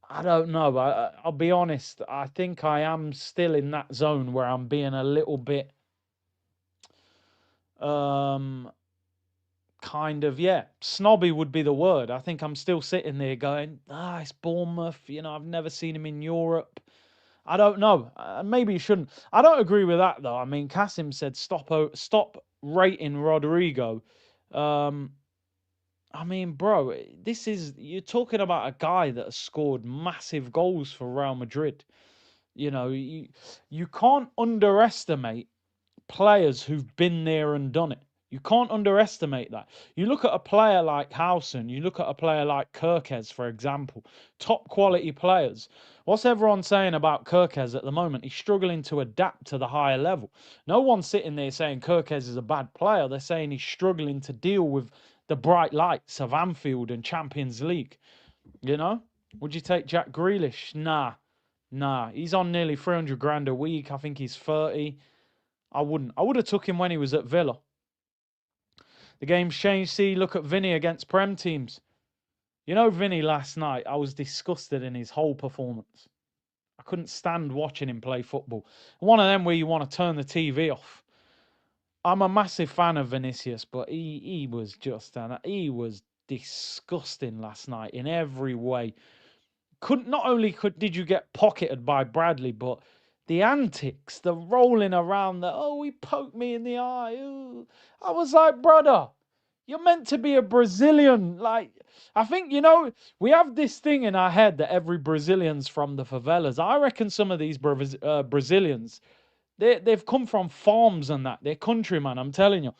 I don't know. I'll be honest. I think I am still in that zone where I'm being a little bit kind of, snobby would be the word. I think I'm still sitting there going, it's Bournemouth. You know, I've never seen him in Europe. I don't know. Maybe you shouldn't. I don't agree with that, though. I mean, Kasim said stop rating Rodrygo. I mean, bro, you're talking about a guy that has scored massive goals for Real Madrid. You know, you can't underestimate players who've been there and done it. You can't underestimate that. You look at a player like Howson, you look at a player like Kirkez, for example, top quality players. What's everyone saying about Kirkez at the moment? He's struggling to adapt to the higher level. No one's sitting there saying Kirkez is a bad player. They're saying he's struggling to deal with the bright lights of Anfield and Champions League. You know? Would you take Jack Grealish? Nah. He's on nearly 300 grand a week. I think he's 30. I wouldn't. I would have took him when he was at Villa. The game's changed. See, look at Vinny against Prem teams. You know, Vinny last night, I was disgusted in his whole performance. I couldn't stand watching him play football. One of them where you want to turn the TV off. I'm a massive fan of Vinicius, but he was disgusting last night in every way. Did you get pocketed by Bradley, but the antics, the rolling around, he poked me in the eye. Ooh. I was like, brother, you're meant to be a Brazilian. Like, I think, we have this thing in our head that every Brazilian's from the favelas. I reckon some of these Brazilians, they've come from farms and that. They're countrymen, I'm telling you.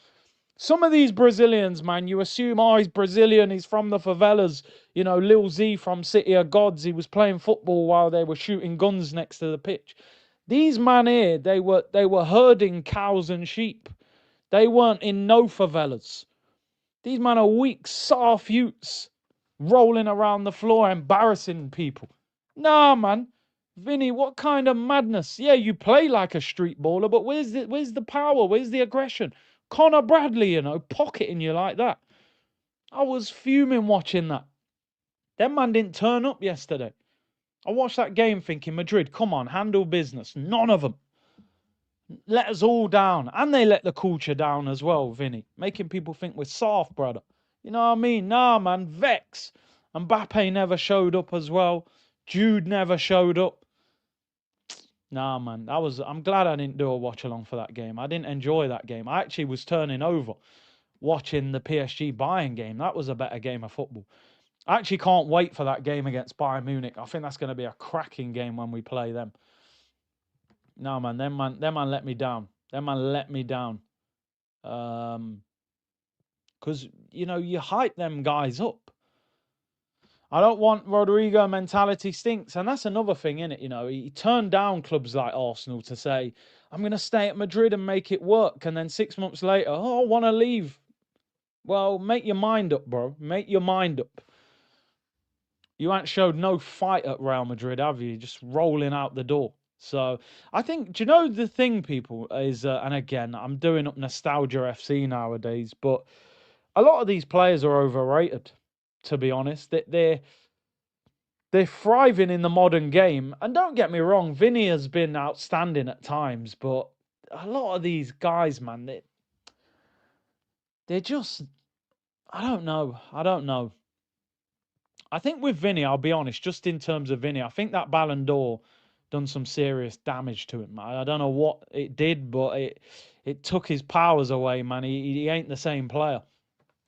Some of these Brazilians, man, you assume, he's Brazilian, he's from the favelas. You know, Lil Z from City of Gods, he was playing football while they were shooting guns next to the pitch. These men here, they were herding cows and sheep. They weren't in no favelas. These men are weak, soft youths. rolling around the floor, embarrassing people. Nah, man. Vinny, what kind of madness? Yeah, you play like a street baller, but where's the power? Where's the aggression? Connor Bradley, pocketing you like that. I was fuming watching that. That man didn't turn up yesterday. I watched that game thinking, Madrid, come on, handle business. None of them. Let us all down. And they let the culture down as well, Vinny. Making people think we're soft, brother. You know what I mean? Nah, man, vex. Mbappe never showed up as well. Jude never showed up. Nah, man, I'm glad I didn't do a watch along for that game. I didn't enjoy that game. I actually was turning over watching the PSG Bayern game. That was a better game of football. I actually can't wait for that game against Bayern Munich. I think that's going to be a cracking game when we play them. No, man, them man let me down. Them man let me down. Because, you hype them guys up. I don't want Rodrygo mentality stinks. And that's another thing, innit? He turned down clubs like Arsenal to say, I'm going to stay at Madrid and make it work. And then 6 months later, I want to leave. Well, make your mind up, bro. Make your mind up. You ain't showed no fight at Real Madrid, have you? Just rolling out the door. So I think, do you know the thing, people, is, and again, I'm doing up Nostalgia FC nowadays, but a lot of these players are overrated, to be honest. They're thriving in the modern game. And don't get me wrong, Vinny has been outstanding at times, but a lot of these guys, man, they're just, I don't know. I think with Vinny, I'll be honest, just in terms of Vinny, I think that Ballon d'Or done some serious damage to him. I don't know what it did, but it took his powers away, man. He ain't the same player.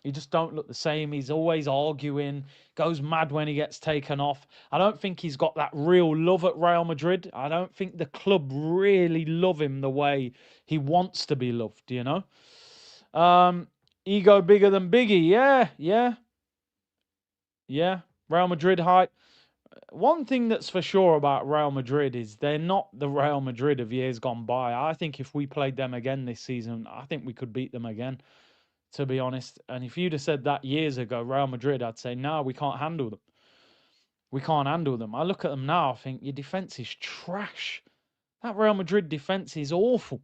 He just don't look the same. He's always arguing, goes mad when he gets taken off. I don't think he's got that real love at Real Madrid. I don't think the club really love him the way he wants to be loved, Ego bigger than Biggie. Yeah. Real Madrid hype. One thing that's for sure about Real Madrid is they're not the Real Madrid of years gone by. I think if we played them again this season, I think we could beat them again, to be honest. And if you'd have said that years ago, Real Madrid, I'd say, no, we can't handle them. We can't handle them. I look at them now, I think your defence is trash. That Real Madrid defence is awful.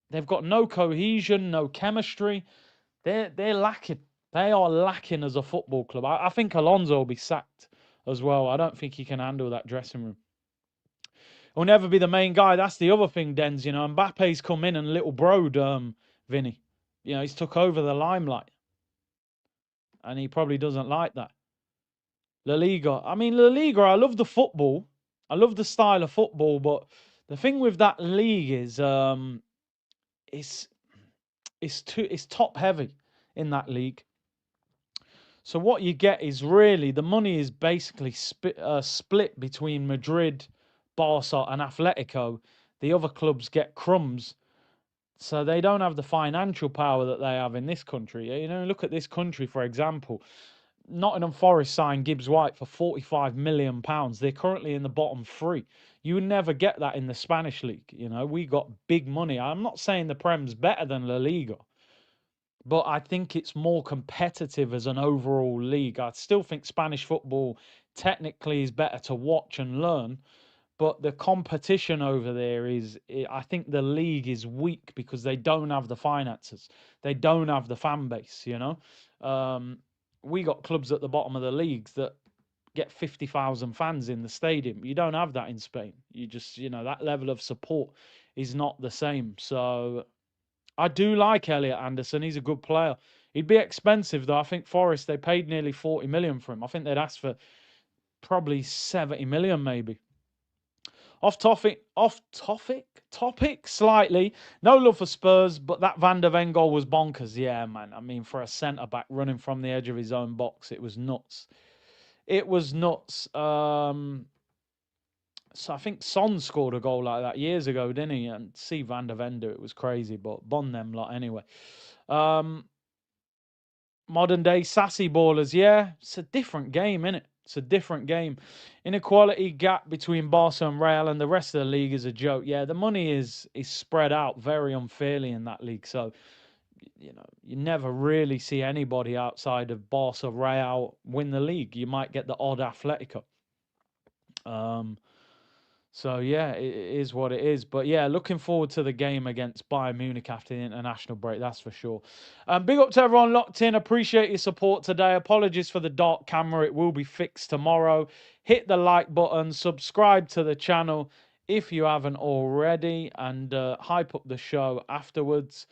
They've got no cohesion, no chemistry. They're lacking. They are lacking as a football club. I think Alonso will be sacked as well. I don't think he can handle that dressing room. He'll never be the main guy. That's the other thing, Dens. Mbappe's come in and little broed Vinny. He's took over the limelight. And he probably doesn't like that. La Liga. I mean, La Liga, I love the football. I love the style of football. But the thing with that league is it's top heavy in that league. So what you get is really, the money is basically split between Madrid, Barca and Atletico. The other clubs get crumbs. So they don't have the financial power that they have in this country. Look at this country, for example. Nottingham Forest signed Gibbs White for £45 million. They're currently in the bottom three. You would never get that in the Spanish league. We got big money. I'm not saying the Prem's better than La Liga, but I think it's more competitive as an overall league. I still think Spanish football technically is better to watch and learn, but the competition over there I think the league is weak because they don't have the finances. They don't have the fan base, We got clubs at the bottom of the leagues that get 50,000 fans in the stadium. You don't have that in Spain. You just, that level of support is not the same. So I do like Elliot Anderson. He's a good player. He'd be expensive, though. I think Forest, they paid nearly 40 million for him. I think they'd ask for probably 70 million, maybe. Off topic slightly. No love for Spurs, but that Van der Ven goal was bonkers. Yeah, man. I mean, for a centre-back running from the edge of his own box, it was nuts. It was nuts. So I think Son scored a goal like that years ago, didn't he? And see Van der Ven do it was crazy, but bond them lot anyway. Modern day sassy ballers, yeah. It's a different game, innit? It's a different game. Inequality gap between Barca and Real and the rest of the league is a joke. Yeah, the money is spread out very unfairly in that league. So you never really see anybody outside of Barca, Real win the league. You might get the odd Atletico. So yeah, it is what it is. But yeah, looking forward to the game against Bayern Munich after the international break, that's for sure. Big up to everyone locked in. Appreciate your support today. Apologies for the dark camera. It will be fixed tomorrow. Hit the like button, subscribe to the channel if you haven't already, and hype up the show afterwards.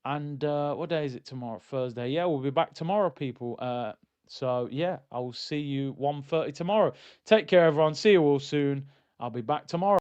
And what day is it tomorrow? Thursday. Yeah, we'll be back tomorrow, people. So yeah, I will see you 1:30 tomorrow. Take care, everyone. See you all soon. I'll be back tomorrow.